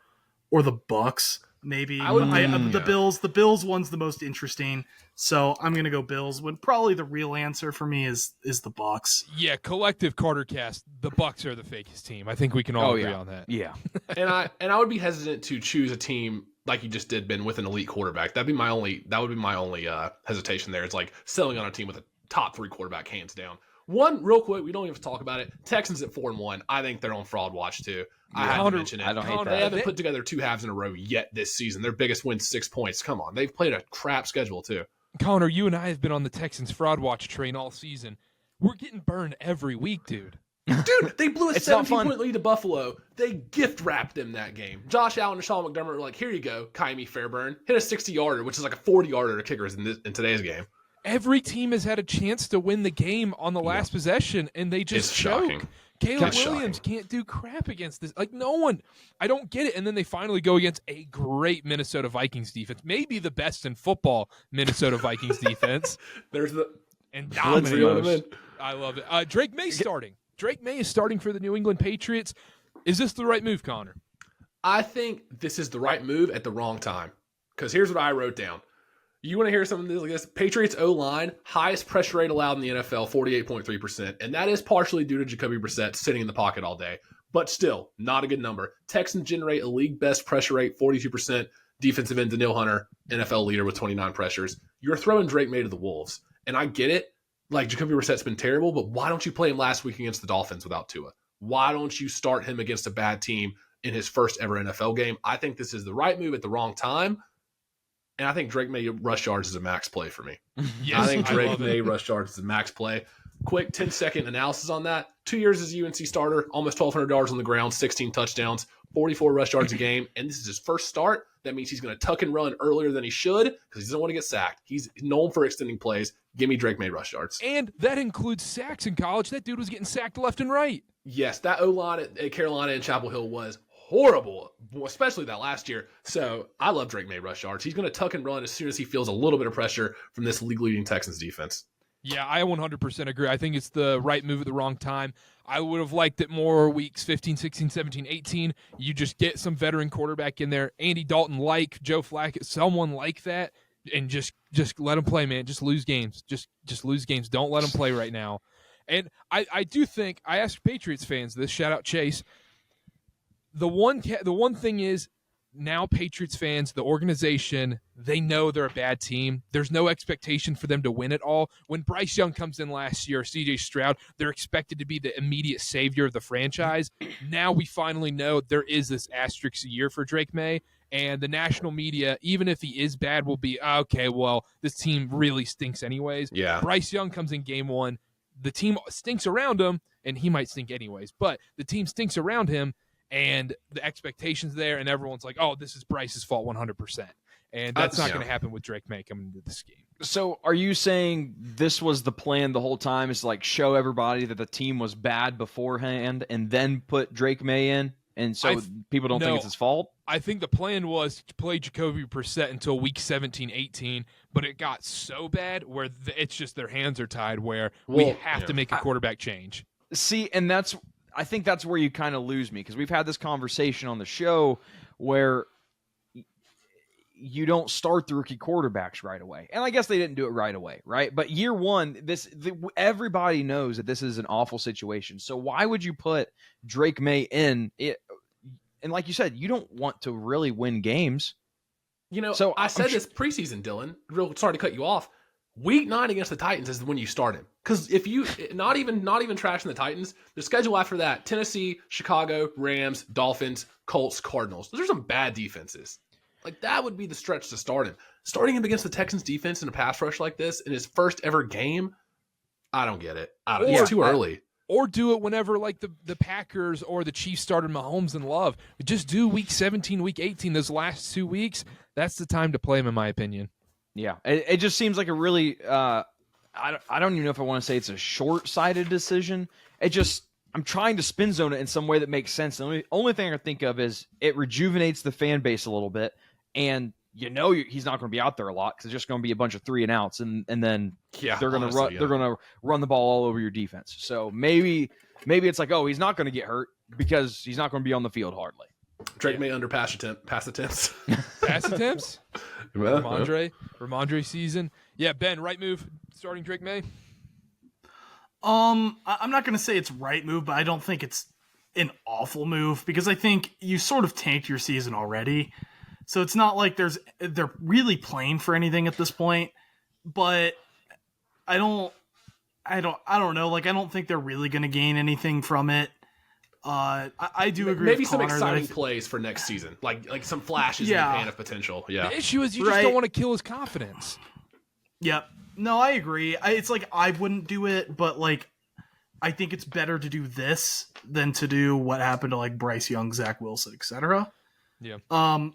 the Bucks. Maybe the Bills one's the most interesting, so I'm gonna go Bills. When probably the real answer for me is the Bucks. Yeah, collective KarterKast, the Bucks are the fakest team. I think we can all agree on that. Yeah, and I would be hesitant to choose a team like you just did, Ben, with an elite quarterback. That would be my only hesitation there. It's like selling on a team with a top 3 quarterback, hands down. One, real quick, we don't even have to talk about it. Texans at 4-1. I think they're on fraud watch too. I had to mention it. I don't hate that. They haven't put together 2 halves in a row yet this season. Their biggest win 6 points. Come on, they've played a crap schedule too. Connor, you and I have been on the Texans fraud watch train all season. We're getting burned every week, dude. Dude, they blew a 17-point lead to Buffalo. They gift wrapped them that game. Josh Allen and Sean McDermott were like, "Here you go, Kyrie Fairburn. Hit a 60-yarder, which is like a 40-yarder to kickers in today's game." Every team has had a chance to win the game on the last possession, and they just choke. Shocking. Caleb Williams can't do crap against this. Like, no one. I don't get it. And then they finally go against a great Minnesota Vikings defense. Maybe the best in football Minnesota Vikings defense. And dominating. I love it. Drake May starting. Drake May is starting for the New England Patriots. Is this the right move, Connor? I think this is the right move at the wrong time. Because here's what I wrote down. You want to hear something like this? Patriots O-line, highest pressure rate allowed in the NFL, 48.3%. And that is partially due to Jacoby Brissett sitting in the pocket all day. But still, not a good number. Texans generate a league best pressure rate, 42%. Defensive end Daniil Hunter, NFL leader with 29 pressures. You're throwing Drake May to the Wolves. And I get it. Like, Jacoby Brissett's been terrible, but why don't you play him last week against the Dolphins without Tua? Why don't you start him against a bad team in his first ever NFL game. I think this is the right move at the wrong time. And I think Drake Maye rush yards is a max play for me. Yes, I think Drake love it. Maye rush yards is a max play. Quick 10-second analysis on that. 2 years as a UNC starter, almost 1,200 yards on the ground, 16 touchdowns, 44 rush yards a game. And this is his first start. That means he's going to tuck and run earlier than he should because he doesn't want to get sacked. He's known for extending plays. Give me Drake Maye rush yards. And that includes sacks in college. That dude was getting sacked left and right. Yes, that O-line at Carolina and Chapel Hill was horrible, especially that last year. So I love Drake Maye rush yards. He's going to tuck and run as soon as he feels a little bit of pressure from this league-leading Texans defense. Yeah, I 100% agree. I think it's the right move at the wrong time. I would have liked it more weeks 15, 16, 17, 18. You just get some veteran quarterback in there. Andy Dalton like Joe Flacco, someone like that, and just let him play, man. Just lose games. Just lose games. Don't let him play right now. And I do think, I asked Patriots fans this, shout out Chase. The one thing is, now Patriots fans, the organization, they know they're a bad team. There's no expectation for them to win it all. When Bryce Young comes in last year, CJ Stroud, they're expected to be the immediate savior of the franchise. Now we finally know there is this asterisk year for Drake Maye, and the national media, even if he is bad, will be, okay, well, this team really stinks anyways. Yeah. Bryce Young comes in game one. The team stinks around him, and he might stink anyways, but the team stinks around him, and the expectations there, and everyone's like, oh, this is Bryce's fault 100%. And that's not going to happen with Drake Maye coming into this game. So are you saying this was the plan the whole time, is like show everybody that the team was bad beforehand and then put Drake Maye in? And so people don't think it's his fault? I think the plan was to play Jacoby Brissett until week 17, 18, but it got so bad where it's just their hands are tied where we have to make a quarterback change. See, and I think that's where you kind of lose me, because we've had this conversation on the show where you don't start the rookie quarterbacks right away. And I guess they didn't do it right away, right? But year one, everybody knows that this is an awful situation. So why would you put Drake Maye in it? And like you said, you don't want to really win games. You know, so I said this preseason, Dylan. Real sorry to cut you off. Week 9 against the Titans is when you start him. Because if you not even trashing the Titans, the schedule after that: Tennessee, Chicago, Rams, Dolphins, Colts, Cardinals. Those are some bad defenses. Like, that would be the stretch to start him. Starting him against the Texans defense in a pass rush like this in his first ever game, I don't get it. It's too early. Or do it whenever, like, the Packers or the Chiefs started Mahomes and Love. Just do week 17, week 18, those last 2 weeks. That's the time to play him, in my opinion. Yeah, it just seems like a really I don't even know if I want to say it's a short-sighted decision. I'm trying to spin zone it in some way that makes sense. The only thing I can think of is it rejuvenates the fan base a little bit, and he's not going to be out there a lot because it's just going to be a bunch of 3 and outs, and then they're going to run the ball all over your defense. So maybe it's like, oh, he's not going to get hurt because he's not going to be on the field hardly. Drake Maye under pass attempts. Pass attempts? Ramondre season. Yeah, Ben, right move starting Drake Maye? I'm not going to say it's right move, but I don't think it's an awful move because I think you sort of tanked your season already. So it's not like they're really playing for anything at this point, but I don't know. Like, I don't think they're really going to gain anything from it. I do agree. Maybe with some Connor exciting plays for next season, like some flashes in the pan of potential. Yeah. The issue is you just don't want to kill his confidence. Yep. No, I agree. It's like I wouldn't do it, but like I think it's better to do this than to do what happened to like Bryce Young, Zach Wilson, etc. Yeah.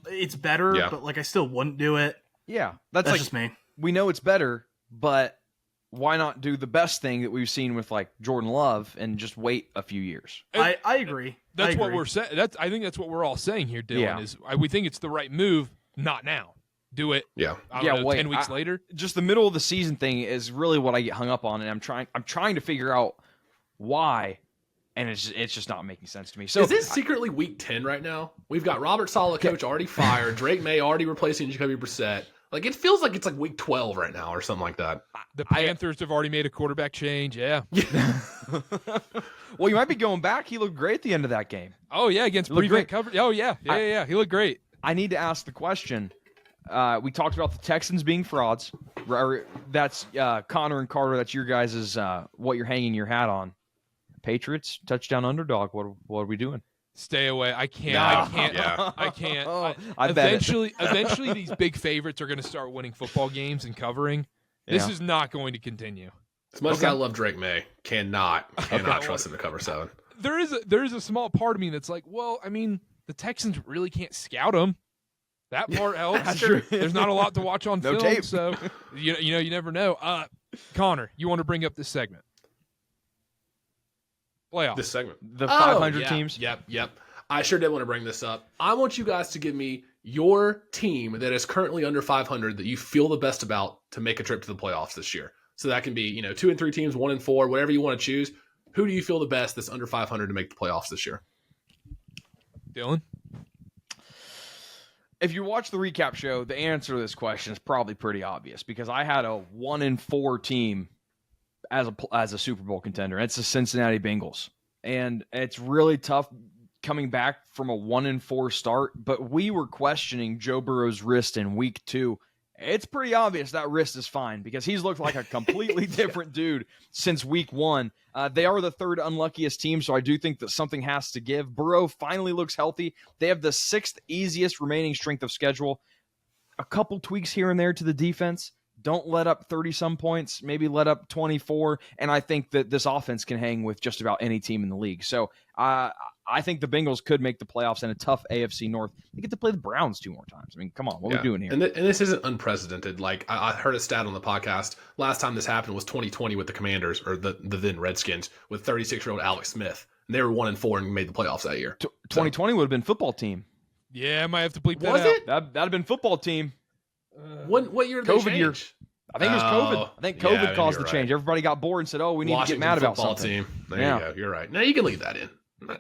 It's better, but like I still wouldn't do it. Yeah, that's like, just me. We know it's better, but why not do the best thing that we've seen with like Jordan Love and just wait a few years? I agree. That's what we're saying. I think that's what we're all saying here, Dylan. Yeah. Is we think it's the right move, not now. Do it. Yeah. Wait, 10 weeks later. Just the middle of the season thing is really what I get hung up on, and I'm trying to figure out why, and it's just not making sense to me. So is this secretly week 10 right now? We've got Robert Saleh, coach, already fired. Drake Maye already replacing Jacoby Brissett. Like, it feels like it's like week 12 right now or something like that. The Panthers have already made a quarterback change. Yeah. Well, you might be going back. He looked great at the end of that game. Oh, yeah, against prevent coverage. Oh, yeah. Yeah. He looked great. I need to ask the question. We talked about the Texans being frauds. That's Connor and Karter. That's your guys' what you're hanging your hat on. Patriots, touchdown underdog. What are we doing? Stay away. I can't. Yeah. I can't. I bet Eventually, these big favorites are going to start winning football games and covering. This is not going to continue. As much as I love Drake May, cannot trust him to cover 7. There is a small part of me that's like, well, I mean, the Texans really can't scout him. That part helps. There's not a lot to watch on film, tape. so you never know. Connor, you want to bring up this segment? Playoffs. This segment. The 500 yeah. teams. Yep. I sure did want to bring this up. I want you guys to give me your team that is currently under 500 that you feel the best about to make a trip to the playoffs this year. So that can be, 2 and 3 teams, 1 and 4, whatever you want to choose. Who do you feel the best that's under 500 to make the playoffs this year? Dylan? If you watch the recap show, the answer to this question is probably pretty obvious because I had a 1 and 4 team as a Super Bowl contender. It's the Cincinnati Bengals. And it's really tough coming back from a 1 and 4 start, but we were questioning Joe Burrow's wrist in week 2. It's pretty obvious that wrist is fine because he's looked like a completely different dude since week 1. They are the 3rd unluckiest team, so I do think that something has to give. Burrow finally looks healthy. They have the 6th easiest remaining strength of schedule. A couple tweaks here and there to the defense. Don't let up 30-some points, maybe let up 24, and I think that this offense can hang with just about any team in the league. So I think the Bengals could make the playoffs in a tough AFC North. They get to play the Browns 2 more times. I mean, come on, what are we doing here? And this isn't unprecedented. Like, I heard a stat on the podcast. Last time this happened was 2020 with the Commanders, or the then Redskins, with 36-year-old Alex Smith. And they were 1 and 4 and made the playoffs that year. 2020 would have been football team. Yeah, I might have to bleep that Was out. it? That'd have been football team. What year did they COVID change? year. I think it was COVID. I think COVID yeah, caused you're the change. right. Everybody got bored and said, "Oh, we need Washington to get mad about football something." team. There you go. You're right. Now you can leave that in.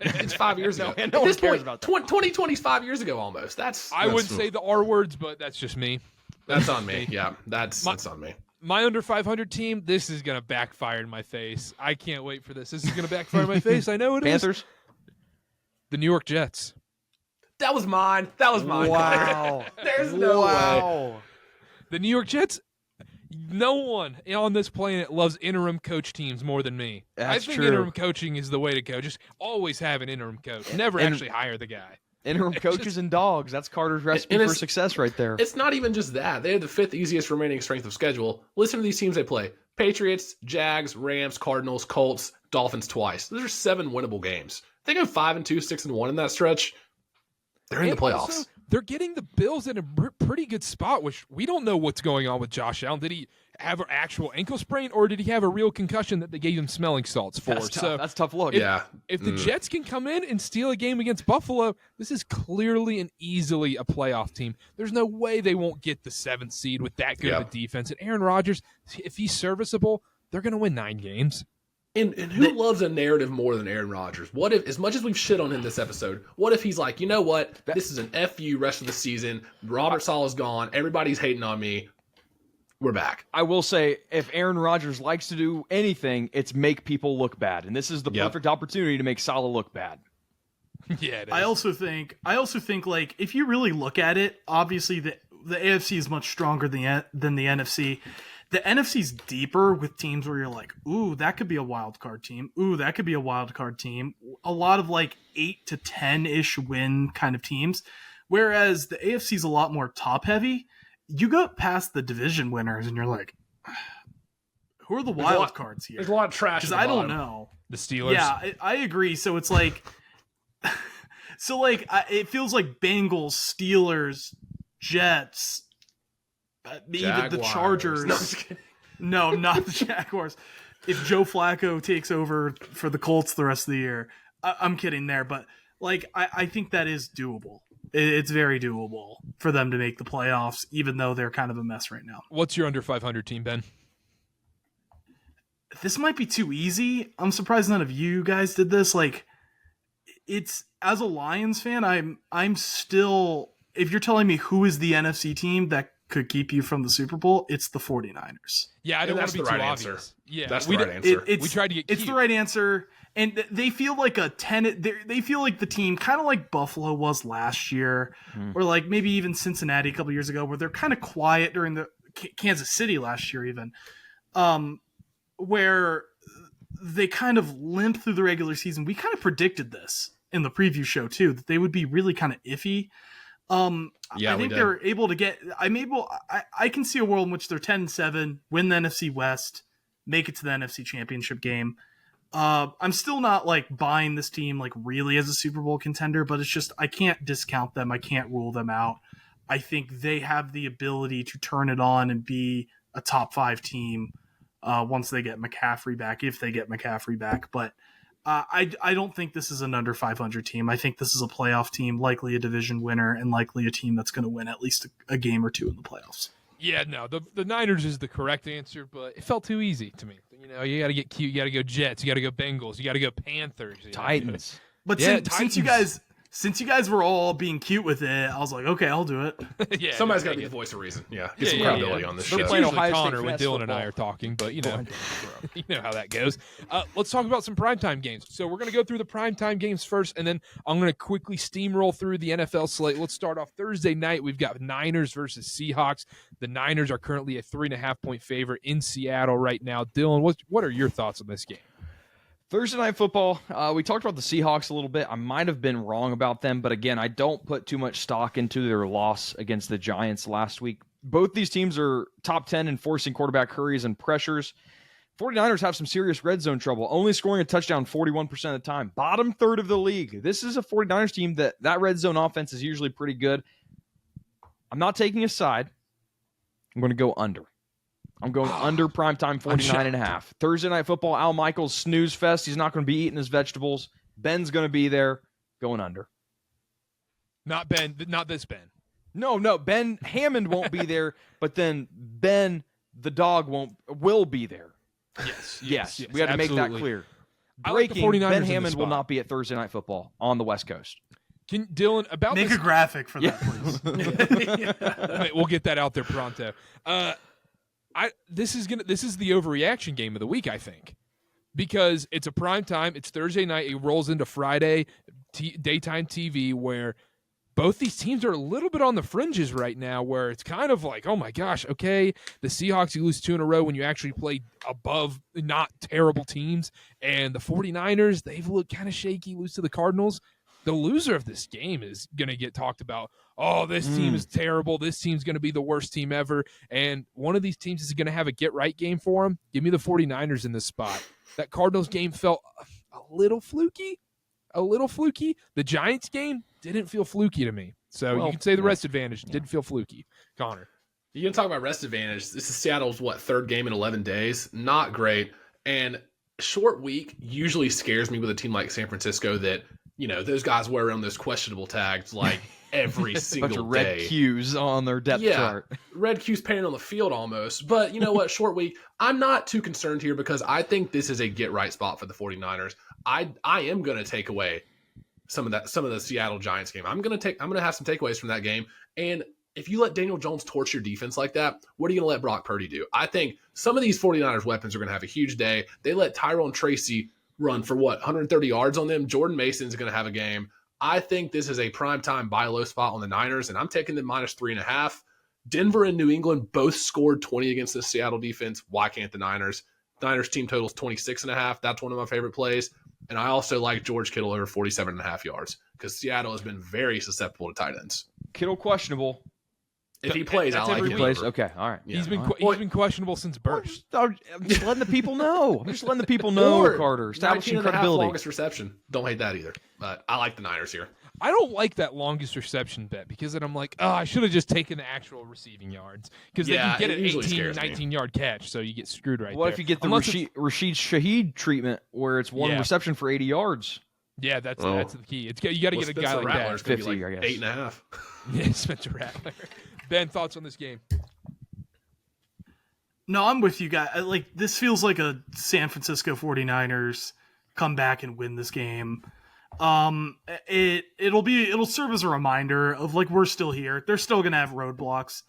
It's 5 years ago. No At one this cares point, about that. 2020 is 5 years ago almost. I wouldn't say the R words, but that's just me. That's on me. Yeah, that's on me. My under 500 team, this is going to backfire in my face. I can't wait for this. This is going to backfire in my face. I know it Panthers? is. The New York Jets. That was mine. Wow. There's no way. The New York Jets, no one on this planet loves interim coach teams more than me. That's I think true. interim coaching is the way to go. Just always have an interim coach. Never actually hire the guy. Interim coaches and dogs. That's Carter's recipe for success right there. It's not even just that. They have the 5th easiest remaining strength of schedule. Listen to these teams they play. Patriots, Jags, Rams, Cardinals, Colts, Dolphins twice. Those are 7 winnable games. They go 5-2, 6-1 in that stretch. They're in the playoffs. Also, they're getting the Bills in a pretty good spot, which we don't know what's going on with Josh Allen. Did he have an actual ankle sprain, or did he have a real concussion that they gave him smelling salts for? That's tough. That's tough look. If the Jets can come in and steal a game against Buffalo, this is clearly and easily a playoff team. There's no way they won't get the 7th seed with that good of a defense. And Aaron Rodgers, if he's serviceable, they're going to win 9 games. And who loves a narrative more than Aaron Rodgers? What if, as much as we've shit on him this episode, what if he's like, you know what? This is an FU rest of the season. Robert Saleh's gone. Everybody's hating on me. We're back. I will say, if Aaron Rodgers likes to do anything, it's make people look bad. And this is the perfect opportunity to make Saleh look bad. Yeah, it is. I also think like if you really look at it, obviously the AFC is much stronger than the NFC. The NFC's deeper with teams where you're like, ooh, that could be a wild card team. Ooh, that could be a wild card team. A lot of like 8 to 10-ish win kind of teams. Whereas the AFC's a lot more top heavy. You go past the division winners and you're like, who are the wild cards here? There's a lot of trash. Because I don't know. The Steelers. Yeah, I agree. So it's like, it feels like Bengals, Steelers, Jets, maybe the Chargers. No, not the Jaguars. If Joe Flacco takes over for the Colts the rest of the year, I'm kidding there, but like I think that is doable. It's very doable for them to make the playoffs, even though they're kind of a mess right now. What's your under 500 team, Ben? This might be too easy. I'm surprised none of you guys did this. Like, it's as a Lions fan, I'm still. If you're telling me who is the NFC team that could keep you from the Super Bowl, it's the 49ers. Yeah, I don't want to be too answer. obvious. Yeah, that's the right answer. We tried to get It's the right answer, and they feel like a 10. They feel like the team, kind of like Buffalo was last year, or like maybe even Cincinnati a couple years ago, where they're kind of quiet during the Kansas City last year, even, where they kind of limp through the regular season. We kind of predicted this, in the preview show too, that they would be really kind of iffy. I think they're able to get. I can see a world in which they're 10-7, win the NFC West, make it to the NFC Championship game. I'm still not like buying this team like really as a Super Bowl contender, but it's just I can't discount them. I can't rule them out. I think they have the ability to turn it on and be a top 5 team once they get McCaffrey back, if they get McCaffrey back. But I don't think this is an under 500 team. I think this is a playoff team, likely a division winner, and likely a team that's going to win at least a game or two in the playoffs. Yeah, no, the Niners is the correct answer, but it felt too easy to me. You know, you got to get cute. You got to go Jets. You got to go Bengals. You got to go Panthers. Titans. But since you guys were all being cute with it, I was like, okay, I'll do it. Yeah, somebody's got to be the voice of reason. Yeah, get some credibility on this show. It's usually Connor when Dylan and I are talking, but you know how that goes. Let's talk about some primetime games. So we're going to go through the primetime games first, and then I'm going to quickly steamroll through the NFL slate. Let's start off Thursday night. We've got Niners versus Seahawks. The Niners are currently a 3.5-point favorite in Seattle right now. Dylan, what are your thoughts on this game? Thursday Night Football, we talked about the Seahawks a little bit. I might have been wrong about them, but again, I don't put too much stock into their loss against the Giants last week. Both these teams are top 10 in forcing quarterback hurries and pressures. 49ers have some serious red zone trouble, only scoring a touchdown 41% of the time. Bottom third of the league. This is a 49ers team that red zone offense is usually pretty good. I'm not taking a side. I'm going to go under. I'm going under primetime 49.5. Thursday Night Football, Al Michaels snooze fest. He's not going to be eating his vegetables. Ben's going to be there. Going under. Not Ben. Not this Ben. No. Ben Hammond won't be there, but then Ben the dog will be there. Yes. We had to make that clear. Breaking, like Ben Hammond will not be at Thursday Night Football on the West Coast. Can Dylan about make this... a graphic for that, please. We'll get that out there pronto. This is the overreaction game of the week, I think, because it's a prime time. It's Thursday night. It rolls into Friday daytime TV, where both these teams are a little bit on the fringes right now, where it's kind of like, oh my gosh, okay, the Seahawks, you lose 2 in a row when you actually play above not terrible teams, and the 49ers, they've looked kind of shaky, lose to the Cardinals. The loser of this game is going to get talked about. Oh, this team is terrible. This team's going to be the worst team ever. And one of these teams is going to have a get-right game for them. Give me the 49ers in this spot. That Cardinals game felt a little fluky. The Giants game didn't feel fluky to me. So you can say the rest advantage didn't feel fluky. Connor. You can talk about rest advantage. This is Seattle's, third game in 11 days. Not great. And short week usually scares me with a team like San Francisco that, you know, those guys wear around those questionable tags like every single bunch of day. Red Qs on their depth chart. Red Qs painted on the field almost. But you know what? Short week. I'm not too concerned here because I think this is a get-right spot for the 49ers. I am going to take away some of the Seattle Giants game. I'm going to have some takeaways from that game. And if you let Daniel Jones torch your defense like that, what are you going to let Brock Purdy do? I think some of these 49ers weapons are going to have a huge day. They let Tyrone Tracy run for 130 yards on them. Jordan Mason's going to have a game. I think this is a primetime buy low spot on the Niners, and I'm taking them -3.5. Denver and New England both scored 20 against the Seattle defense. Why can't the Niners? Niners team totals 26.5. That's one of my favorite plays. And I also like George Kittle over 47.5 yards because Seattle has been very susceptible to tight ends. Kittle questionable. If he plays, I like him. Okay, all right. Yeah. He's been questionable since birth. I'm just letting the people know. Carter. Establishing credibility. Longest reception. Don't hate that either. But I like the Niners here. I don't like that longest reception bet because then I'm like, I should have just taken the actual receiving yards because then you get an 18, 19-yard catch, so you get screwed right there. What if you get the Rashid Shaheed treatment where it's one reception for 80 yards? Yeah, that's the key. You got to get a guy like that. 50, I guess. 8.5. Yeah, Spencer Rattler. Ben, thoughts on this game? No, I'm with you guys. Like, this feels like a San Francisco 49ers come back and win this game. It'll serve as a reminder of like, we're still here. They're still going to have roadblocks.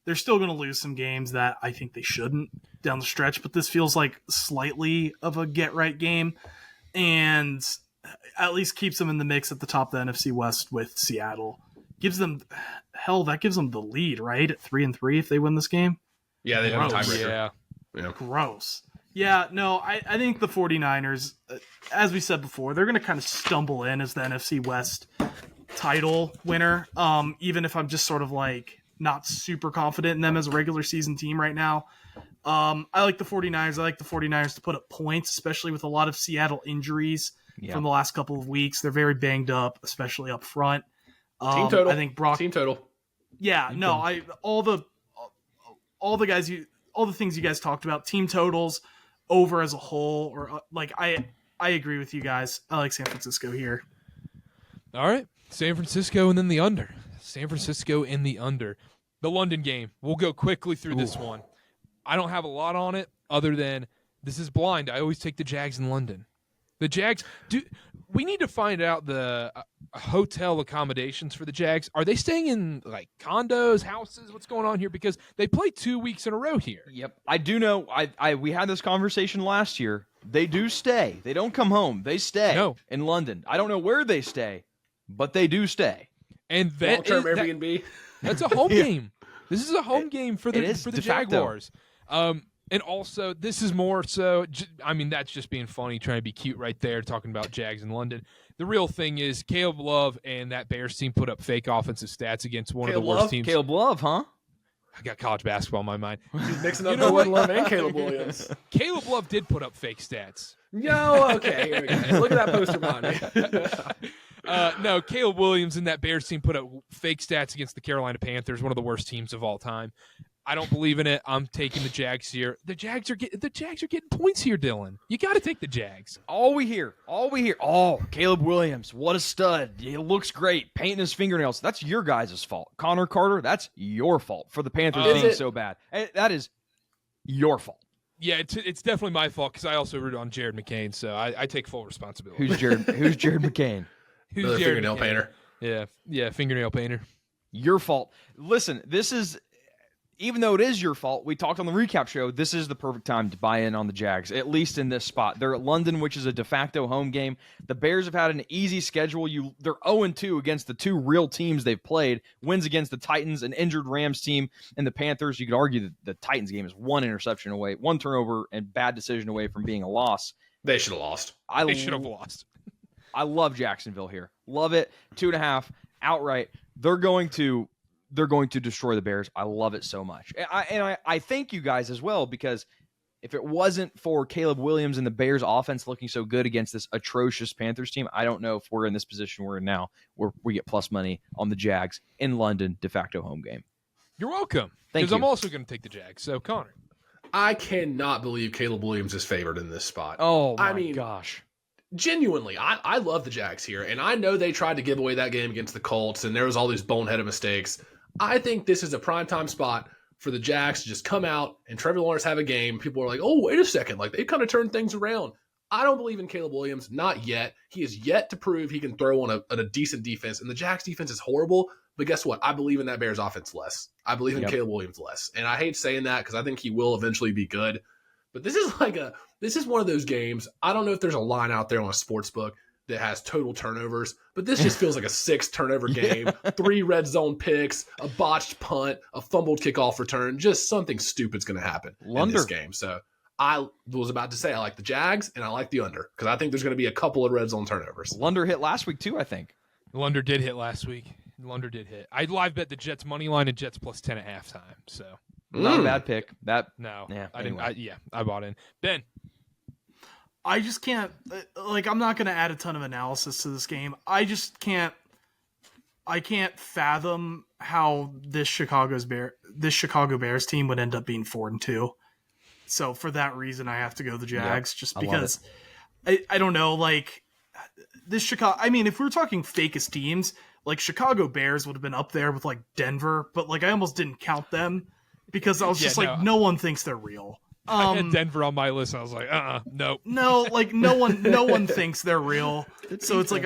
They're still going to lose some games that I think they shouldn't down the stretch, but this feels like slightly of a get right game and at least keeps them in the mix at the top of the NFC West with Seattle. That gives them the lead, right? At 3-3 if they win this game. Yeah, they have a tiebreaker. Yeah. Gross. Yeah, no, I think the 49ers, as we said before, they're going to kind of stumble in as the NFC West title winner. Even if I'm just sort of like not super confident in them as a regular season team right now. I like the 49ers. I like the 49ers to put up points, especially with a lot of Seattle injuries from the last couple of weeks. They're very banged up, especially up front. Team total. I think Brock. Team total. Yeah, no, all the things you guys talked about, team totals, over as a whole, or I agree with you guys. I like San Francisco here. All right, San Francisco and then the under. San Francisco in the under. The London game. We'll go quickly through this one. I don't have a lot on it other than this is blind. I always take the Jags in London. The Jags, we need to find out the hotel accommodations for the Jags. Are they staying in like condos, houses? What's going on here? Because they play 2 weeks in a row here. Yep. I do know. We had this conversation last year. They do stay. They don't come home. They stay in London. I don't know where they stay, but they do stay. And that long-term Airbnb. That's a home game. This is a home game for the Jaguars. And also, this is more so, that's just being funny, trying to be cute right there, talking about Jags in London. The real thing is Caleb Love and that Bears team put up fake offensive stats against one of the worst teams. Caleb Love, huh? I got college basketball in my mind. He's mixing up Jordan Love and Caleb Williams. Caleb Love did put up fake stats. No, okay, here we go. Look at that poster behind me. No, Caleb Williams and that Bears team put up fake stats against the Carolina Panthers, one of the worst teams of all time. I don't believe in it. I'm taking the Jags here. The Jags are getting points here, Dylan. You got to take the Jags. All we hear. Oh, Caleb Williams, what a stud. He looks great, painting his fingernails. That's your guys' fault. Connor Karter, that's your fault for the Panthers being so bad. That is your fault. Yeah, it's definitely my fault because I also root on Jared McCain, so I take full responsibility. Who's Jared McCain? Who's Another Jared fingernail McCain? painter. Yeah, fingernail painter. Your fault. Listen, this is... Even though it is your fault, we talked on the recap show, this is the perfect time to buy in on the Jags, at least in this spot. They're at London, which is a de facto home game. The Bears have had an easy schedule. They're 0-2 against the two real teams they've played. Wins against the Titans, an injured Rams team, and the Panthers. You could argue that the Titans game is one interception away, one turnover, and bad decision away from being a loss. They should have lost. They should have lost. I love Jacksonville here. Love it. 2.5 outright. They're going to destroy the Bears. I love it so much. And I thank you guys as well, because if it wasn't for Caleb Williams and the Bears offense looking so good against this atrocious Panthers team, I don't know if we're in this position we're in now where we get plus money on the Jags in London, de facto home game. You're welcome. Thank Because you. I'm also going to take the Jags. So, Connor. I cannot believe Caleb Williams is favored in this spot. Oh, my gosh. Genuinely, I love the Jags here, and I know they tried to give away that game against the Colts, and there was all these boneheaded mistakes. I think this is a primetime spot for the Jags to just come out and Trevor Lawrence have a game. People are like, oh, wait a second. Like, they kind of turned things around. I don't believe in Caleb Williams. Not yet. He is yet to prove he can throw on a decent defense. And the Jags defense is horrible. But guess what? I believe in that Bears offense less. I believe in Caleb Williams less. And I hate saying that because I think he will eventually be good. But this is one of those games. I don't know if there's a line out there on a sports book that has total turnovers, but this just feels like a 6 turnover game, 3 red zone picks, a botched punt, a fumbled kickoff return. Just something stupid's going to happen in this game. So I was about to say I like the Jags and I like the under because I think there's going to be a couple of red zone turnovers. Lunder hit last week too, I think. Lunder did hit last week. Lunder did hit. I live bet the Jets money line and Jets plus 10 at halftime. So not a bad pick. I bought in. Ben. I just can't, I'm not going to add a ton of analysis to this game. I can't fathom how this Chicago Bears team would end up being 4-2. So for that reason, I have to go the Jags just because I don't know, this Chicago, if we were talking fakest teams, Chicago Bears would have been up there with Denver, but I almost didn't count them because I was no one thinks they're real. I had Denver on my list. I was like, nope. No, no one thinks they're real. So it's I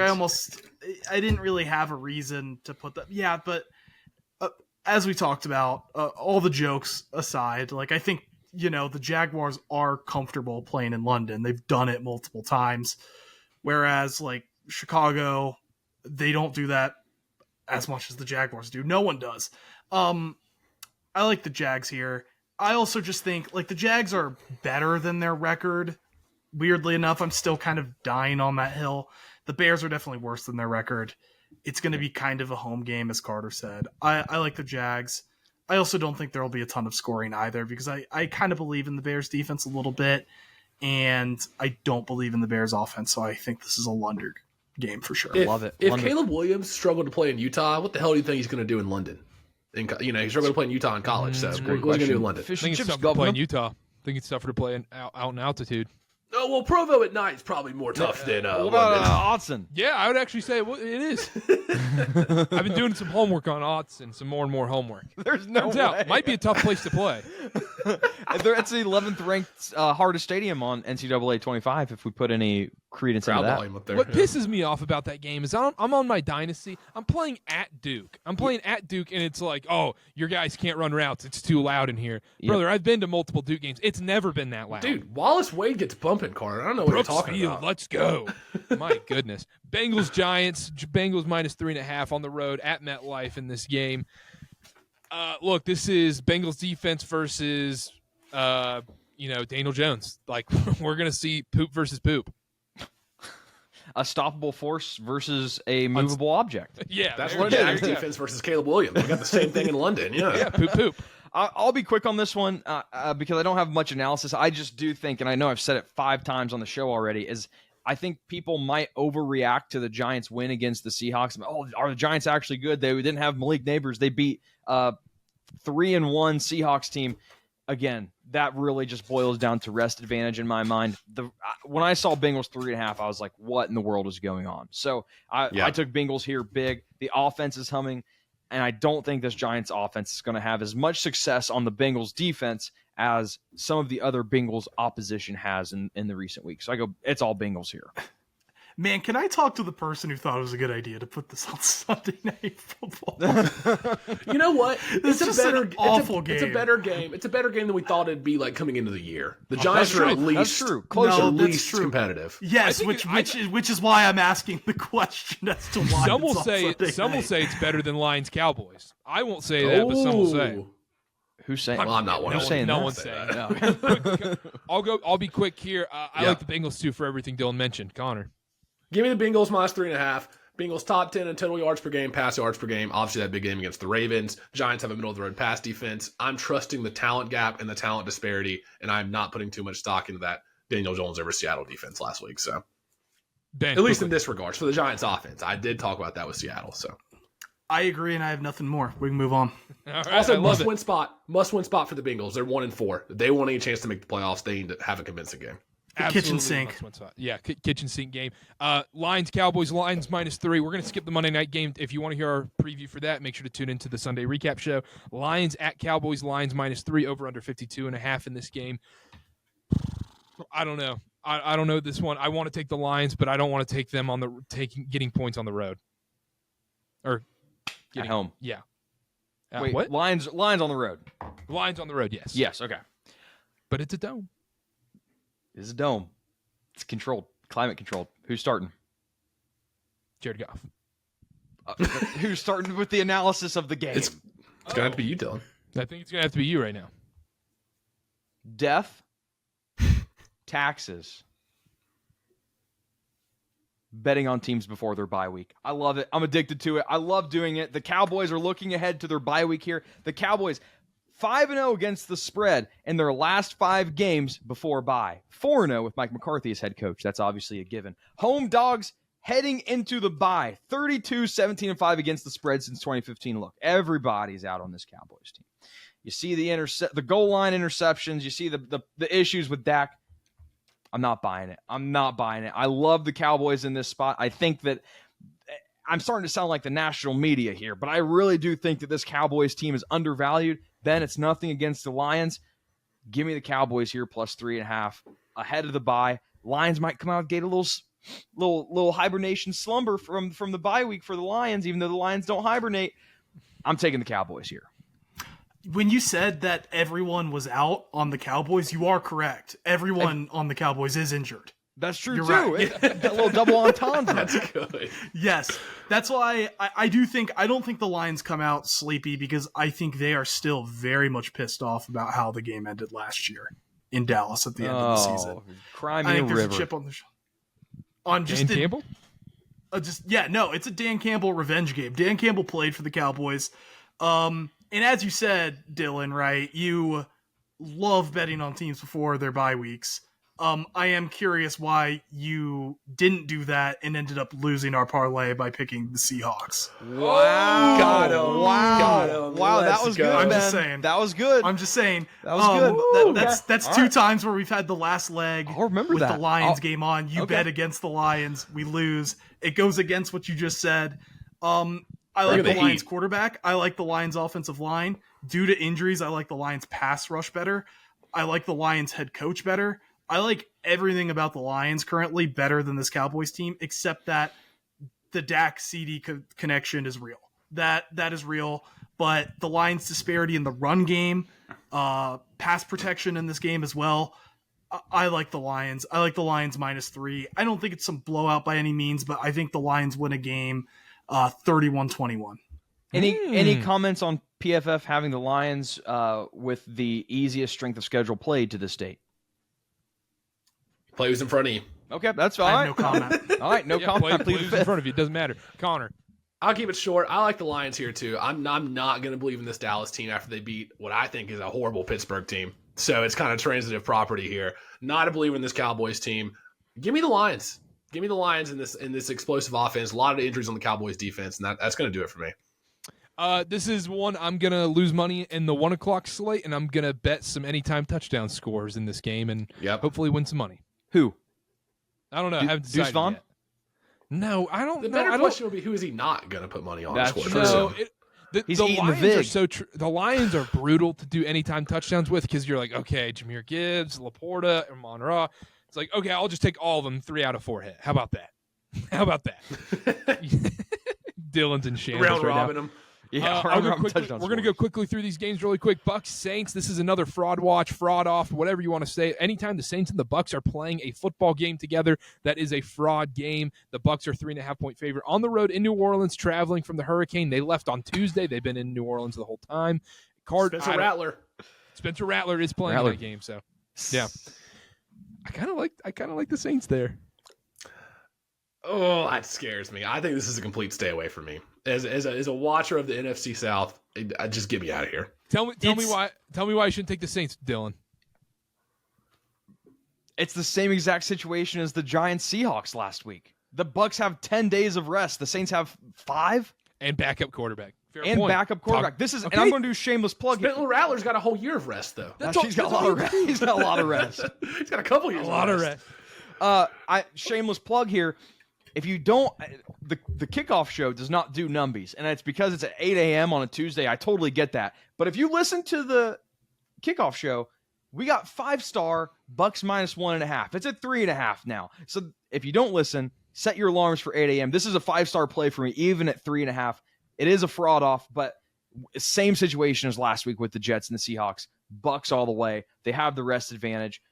didn't really have a reason to put that. Yeah, but as we talked about, all the jokes aside, I think, the Jaguars are comfortable playing in London. They've done it multiple times. Whereas Chicago, they don't do that as much as the Jaguars do. No one does. I like the Jags here. I also just think like the Jags are better than their record. Weirdly enough, I'm still kind of dying on that hill. The Bears are definitely worse than their record. It's going to be kind of a home game, as Karter said. I like the Jags. I also don't think there will be a ton of scoring either because I kind of believe in the Bears defense a little bit, and I don't believe in the Bears offense, so I think this is a London game for sure. Love it. If London. Caleb Williams struggled to play in Utah, what the hell do you think he's going to do in London? He struggled to play in Utah in college, so what's he going to do in London? I think it's tough to play in Utah. I think it's tougher to play out in altitude. Oh, well, Provo at night is probably more tough than What about London. Autzen? Yeah, I would actually say it is. I've been doing some homework on Otts and some more homework. There's no Turns way. out, might be a tough place to play. That's the 11th ranked hardest stadium on NCAA 25 if we put any credence Crowd into that. volume up there. What pisses me off about that game is I'm on my dynasty. I'm playing at Duke. And it's like, oh, your guys can't run routes. It's too loud in here. Yep. Brother, I've been to multiple Duke games. It's never been that loud. Dude, Wallace Wade gets bumping, Carter. I don't know what Brooks you're talking Field, about. let's go. My goodness. Bengals Giants. Bengals minus 3.5 on the road at MetLife in this game. Look, this is Bengals defense versus Daniel Jones. Like we're gonna see poop versus poop. A stoppable force versus a movable object. Yeah, That's there what it Jags is. defense versus Caleb Williams. We got the same thing in London. Yeah. Yeah, poop. I'll be quick on this one because I don't have much analysis. I just do think, and I know I've said it 5 times on the show already, is I think people might overreact to the Giants' win against the Seahawks. Oh, are the Giants actually good? They didn't have Malik Neighbors. They beat 3-1 Seahawks team. Again, that really just boils down to rest advantage in my mind. When I saw Bengals 3.5, I was like, what in the world is going on? So I took Bengals here big. The offense is humming, and I don't think this Giants offense is going to have as much success on the Bengals defense as some of the other Bengals opposition has in the recent weeks. So I go, it's all Bengals here. Man, can I talk to the person who thought it was a good idea to put this on Sunday Night Football? You know what? It's just an awful game. It's a better game. It's a better game than we thought it'd be like coming into the year. The Giants are at least That's true. closer, No, at that's least true. competitive. Yes, I think which is why I'm asking the question as to why. Some will it's on say Sunday night. it's better than Lions Cowboys. I won't say that, but some will say. Ooh. Who's saying? Well, I'm not one. Who's of saying them. No that? one's saying. No. I'll be quick here. I Yeah. like the Bengals too for everything Dylan mentioned. Connor. Give me the Bengals minus 3.5. Bengals top 10 in total yards per game, pass yards per game. Obviously, that big game against the Ravens. Giants have a middle of the road pass defense. I'm trusting the talent gap and the talent disparity, and I'm not putting too much stock into that Daniel Jones over Seattle defense last week. So, Ben, at least in quickly. this regards, for the Giants offense, I did talk about that with Seattle. So, I agree, and I have nothing more. We can move on. All right, also I love it. must win spot for the Bengals. They're 1-4. If they want any chance to make the playoffs, they need to have a convincing game. Absolutely kitchen sink. must win spot. Yeah, kitchen sink game. Lions, Cowboys, Lions minus 3. We're going to skip the Monday night game. If you want to hear our preview for that, make sure to tune into the Sunday recap show. Lions at Cowboys, Lions minus 3, over under 52.5 in this game. I don't know. I don't know this one. I want to take the Lions, but I don't want to take them on getting points on the road. Or At home. Yeah. Wait, what? Lions on the road. Lions on the road, yes. Yes, okay. But it's a dome. It's a dome. It's controlled, climate controlled. Who's starting? Jared Goff. Who's starting with the analysis of the game? It's going to have to be you, Dylan. I think it's going to have to be you right now. Death, taxes, betting on teams before their bye week. I love it. I'm addicted to it. I love doing it. The Cowboys are looking ahead to their bye week here. The Cowboys 5-0 against the spread in their last 5 games before bye. 4-0 with Mike McCarthy as head coach. That's obviously a given. Home dogs heading into the bye. 32-17-5 against the spread since 2015. Look, everybody's out on this Cowboys team. You see the goal line interceptions. You see the issues with Dak. I'm not buying it. I love the Cowboys in this spot. I think that I'm starting to sound like the national media here, but I really do think that this Cowboys team is undervalued. Ben, it's nothing against the Lions. Give me the Cowboys here plus 3.5 ahead of the bye. Lions might come out and get a little hibernation slumber from the bye week for the Lions, even though the Lions don't hibernate. I'm taking the Cowboys here. When you said that everyone was out on the Cowboys, you are correct. Everyone on the Cowboys is injured. That's true You're too. right. That little double entendre. That's good. Yes, that's why I don't think the Lions come out sleepy, because I think they are still very much pissed off about how the game ended last year in Dallas at the end of the season. Cry me I a think there's river. a chip on the on just Dan Campbell? It's a Dan Campbell revenge game. Dan Campbell played for the Cowboys. And as you said, Dylan, right, you love betting on teams before their bye weeks. I am curious why you didn't do that and ended up losing our parlay by picking the Seahawks. Wow. Got him. Wow. Got him. Wow, that Let's was go. good, I'm man. just saying. That was good. I'm just saying. That was good. That's All two right. times where we've had the last leg I'll remember with that. the Lions I'll- game on. You Okay. bet against the Lions. We lose. It goes against what you just said. I Bring like the the Lions heat. quarterback. I like the Lions offensive line. Due to injuries, I like the Lions pass rush better. I like the Lions head coach better. I like everything about the Lions currently better than this Cowboys team, except that the Dak CD connection is real. That is real. But the Lions' disparity in the run game, pass protection in this game as well. I like the Lions. I like the Lions -3. I don't think it's some blowout by any means, but I think the Lions win a game 31-21. Any comments on PFF having the Lions with the easiest strength of schedule played to this date? Play who's in front of you. Okay, that's all I right. have no comment. All right, no comment. Play Plead who's the in fifth. front of you. It doesn't matter. Connor. I'll keep it short. I like the Lions here too. I'm not going to believe in this Dallas team after they beat what I think is a horrible Pittsburgh team. So it's kind of transitive property here. Not a believer in this Cowboys team. Give me the Lions. Give me the Lions in this explosive offense. A lot of injuries on the Cowboys defense, and that's going to do it for me. This is one I'm going to lose money in the 1 o'clock slate, and I'm going to bet some anytime touchdown scores in this game and hopefully win some money. Who? I don't know. I haven't decided Deuce Vaughn? yet. No, I don't The know. better question would be, who is he not going to put money on? That's Score true. first? No, He's the eating the Lions are vig. so the Lions are brutal to do anytime touchdowns with, because you're like, okay, Jahmyr Gibbs, Laporta, and Monra. It's like, okay, I'll just take all of them 3 out of 4 hit. How about that? How about that? Dylan's in shambles Round right now. robin them. Yeah, We're going to go quickly through these games really quick. Bucks Saints. This is another fraud watch, fraud off, whatever you want to say. Anytime the Saints and the Bucks are playing a football game together, that is a fraud game. The Bucks are 3.5-point favorite on the road in New Orleans, traveling from the hurricane. They left on Tuesday. They've been in New Orleans the whole time. Spencer Rattler is playing in that game. So yeah, I kind of like the Saints there. Oh, that scares me. I think this is a complete stay away from me. As a watcher of the NFC South, just get me out of here. Tell me why I shouldn't take the Saints, Dylan. It's the same exact situation as the Giants Seahawks last week. The Bucks have 10 days of rest. The Saints have 5. And backup quarterback. Fair And point. backup quarterback. And I'm going to do a shameless plug. Spencer Rattler's got a whole year of rest, though. He's got a lot of rest. He's got a lot of rest. He's got a couple years. A lot of rest. Shameless plug here. If you don't, the kickoff show does not do numbies, and it's because it's at 8 a.m. on a Tuesday. I totally get that. But if you listen to the kickoff show, we got 5-star Bucks -1.5. It's at 3.5 now. So if you don't listen, set your alarms for 8 a.m. This is a 5-star play for me, even at 3.5. It is a fraud off, but same situation as last week with the Jets and the Seahawks. Bucks all the way. They have the rest advantage.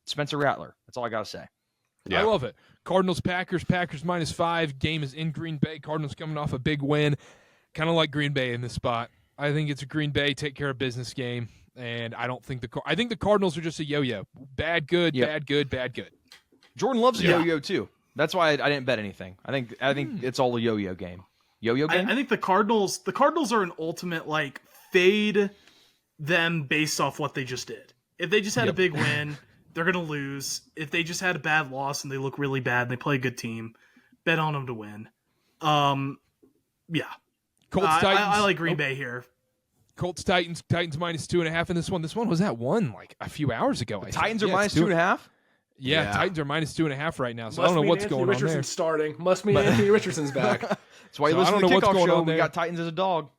Spencer Rattler. That's all I got to say. Yeah. I love it. Cardinals, Packers -5. Game is in Green Bay. Cardinals coming off a big win. Kind of like Green Bay in this spot. I think it's a Green Bay take care of business game, and I don't think I think the Cardinals are just a yo-yo. Bad, good, bad, good, bad, good. Jordan loves a yo-yo too. That's why I didn't bet anything. I think it's all a yo-yo game. Yo-yo game? I think the Cardinals are an ultimate fade them based off what they just did. If they just had a big win, they're going to lose. If they just had a bad loss and they look really bad and they play a good team, bet on them to win. Yeah. Colts, Titans. I like Green Bay here. Colts, Titans -2.5 in this one. This one was at 1 a few hours ago. Titans are -2.5? Yeah, Titans are -2.5 right now. So Must I don't know what's Anthony going Richardson's on there. starting. Must mean Anthony Richardson's back. That's why you So I listen don't to know the what's kickoff going show. on We there. got Titans as a dog.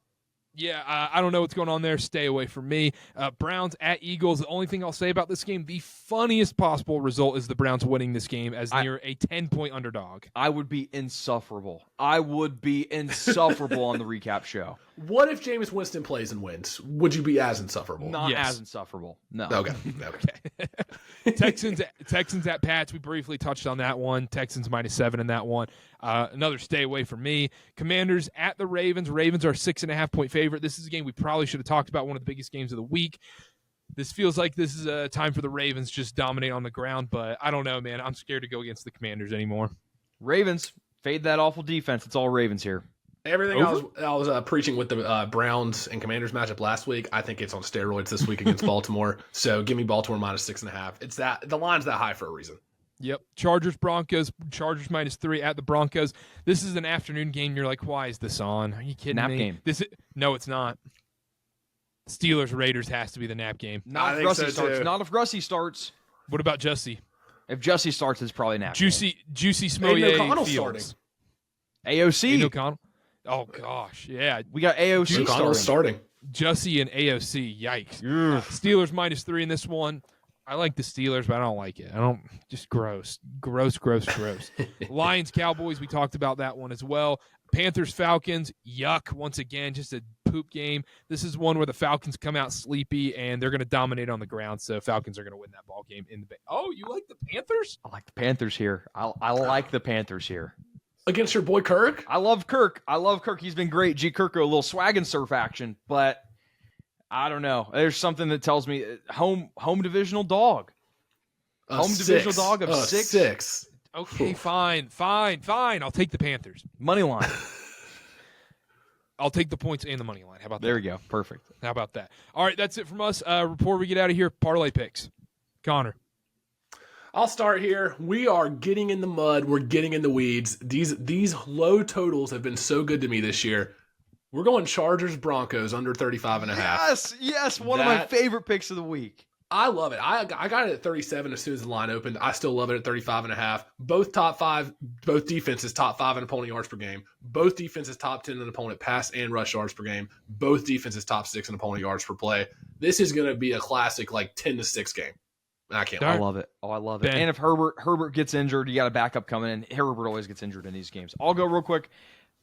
Yeah, I don't know what's going on there. Stay away from me. Browns at Eagles. The only thing I'll say about this game, the funniest possible result is the Browns winning this game as near a 10-point underdog. I would be insufferable. I would be insufferable on the recap show. What if Jameis Winston plays and wins? Would you be as insufferable? Not as insufferable. No. Okay. Texans at Pats. We briefly touched on that one. Texans -7 in that one. Another stay away from me. Commanders at the Ravens. Ravens are 6.5-point favorite. This is a game we probably should have talked about, one of the biggest games of the week. This feels like this is a time for the Ravens just dominate on the ground, but I don't know, man. I'm scared to go against the Commanders anymore. Ravens, fade that awful defense. It's all Ravens here. Everything I was preaching with the Browns and Commanders matchup last week, I think it's on steroids this week against Baltimore. So give me Baltimore -6.5. It's that the line's that high for a reason. Yep. Chargers, Broncos. Chargers -3 at the Broncos. This is an afternoon game. You're like, why is this on? Are you kidding Nap me? game. No, it's not. Steelers, Raiders has to be the nap game. Not if Russie starts. Not if Russie starts. What about Jussie? If Jussie starts, it's probably nap Juicy Aiden O'Connell Fields. starting. AOC. Aiden O'Connell. Oh, gosh. Yeah. We got AOC O'Connell starting. Jussie and AOC. Yikes. Steelers -3 in this one. I like the Steelers, but I don't like it. Just gross. Gross. Lions, Cowboys, we talked about that one as well. Panthers, Falcons, yuck. Once again, just a poop game. This is one where the Falcons come out sleepy, and they're going to dominate on the ground, so Falcons are going to win that ball game in the Bay. Oh, you like the Panthers? I like the Panthers here. I like the Panthers here. Against your boy Kirk? I love Kirk. He's been great. G. Kirk, a little swag and surf action, but I don't know. There's something that tells me home divisional dog. Divisional dog of 6. Okay, fine. I'll take the Panthers. Money line. I'll take the points and the money line. How about that? There you go. Perfect. How about that? All right, that's it from us. Before we get out of here, parlay picks. Connor. I'll start here. We are getting in the mud. We're getting in the weeds. These low totals have been so good to me this year. We're going Chargers Broncos under 35.5. Yes. One of my favorite picks of the week. I love it. I got it at 37 as soon as the line opened. I still love it at 35.5. Both top 5, both defenses top 5 in opponent yards per game. Both defenses top 10 in opponent pass and rush yards per game. Both defenses top 6 in opponent yards per play. This is going to be a classic 10-6 game. I can't. I love it. Oh, I love it. Ben. And if Herbert gets injured, you got a backup coming in. Herbert always gets injured in these games. I'll go real quick.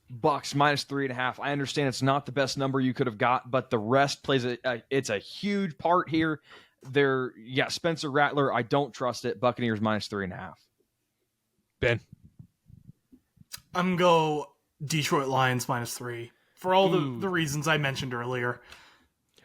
Bucks -3.5. I understand it's not the best number you could have got, but the rest plays it's a huge part here. Spencer Rattler. I don't trust it. Buccaneers -3.5. Ben. I'm go Detroit Lions -3 for all the reasons I mentioned earlier.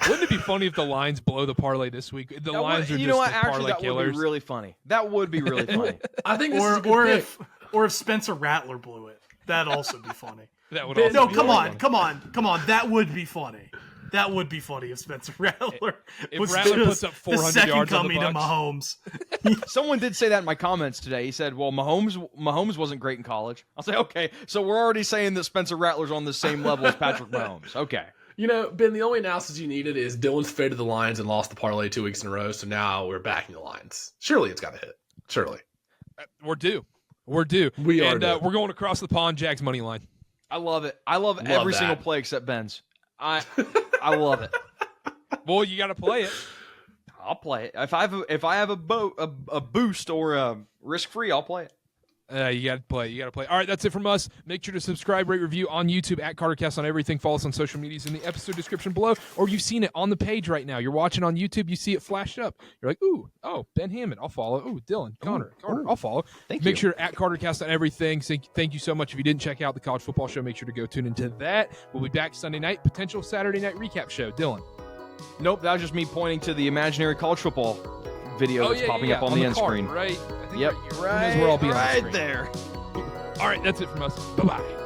Wouldn't it be funny if the Lions blow the parlay this week? The Lions are just the parlay killers. Would be really funny. That would be really funny. I think this is a good pick. Or if Spencer Rattler blew it, that'd also be funny. That would also be come funny. on. That would be funny. That would be funny if Spencer Rattler if Rattler puts up 400 the yards on the coming to Bucs. Mahomes. Someone did say that in my comments today. He said, "Well, Mahomes wasn't great in college." I'll say, "Okay, so we're already saying that Spencer Rattler's on the same level as Patrick Mahomes." Okay. Ben, the only analysis you needed is Dylan's faded the Lions and lost the parlay 2 weeks in a row, so now we're backing the Lions. Surely it's got to hit. Surely. We're due. We're due. We're going across the pond, Jags money line. I love it. I love every single play except Ben's. I love it. Well, you got to play it. I'll play it. If I have a boost or a risk free, I'll play it. You got to play. All right, that's it from us. Make sure to subscribe, rate, review on YouTube at KarterKast on everything. Follow us on social medias in the episode description below, or you've seen it on the page right now. You're watching on YouTube. You see it flashed up. You're like, ooh, Ben Hammond. I'll follow. Ooh, Dylan, Carter. I'll follow. Make sure at KarterKast on everything. Thank you so much. If you didn't check out the college football show, make sure to go tune into that. We'll be back Sunday night. Potential Saturday night recap show. Dylan. Nope, that was just me pointing to the imaginary college football video that's popping up on the end screen. Right. Yep. Right. Where I'll be right on the screen. There. All right, that's it from us. Bye-bye.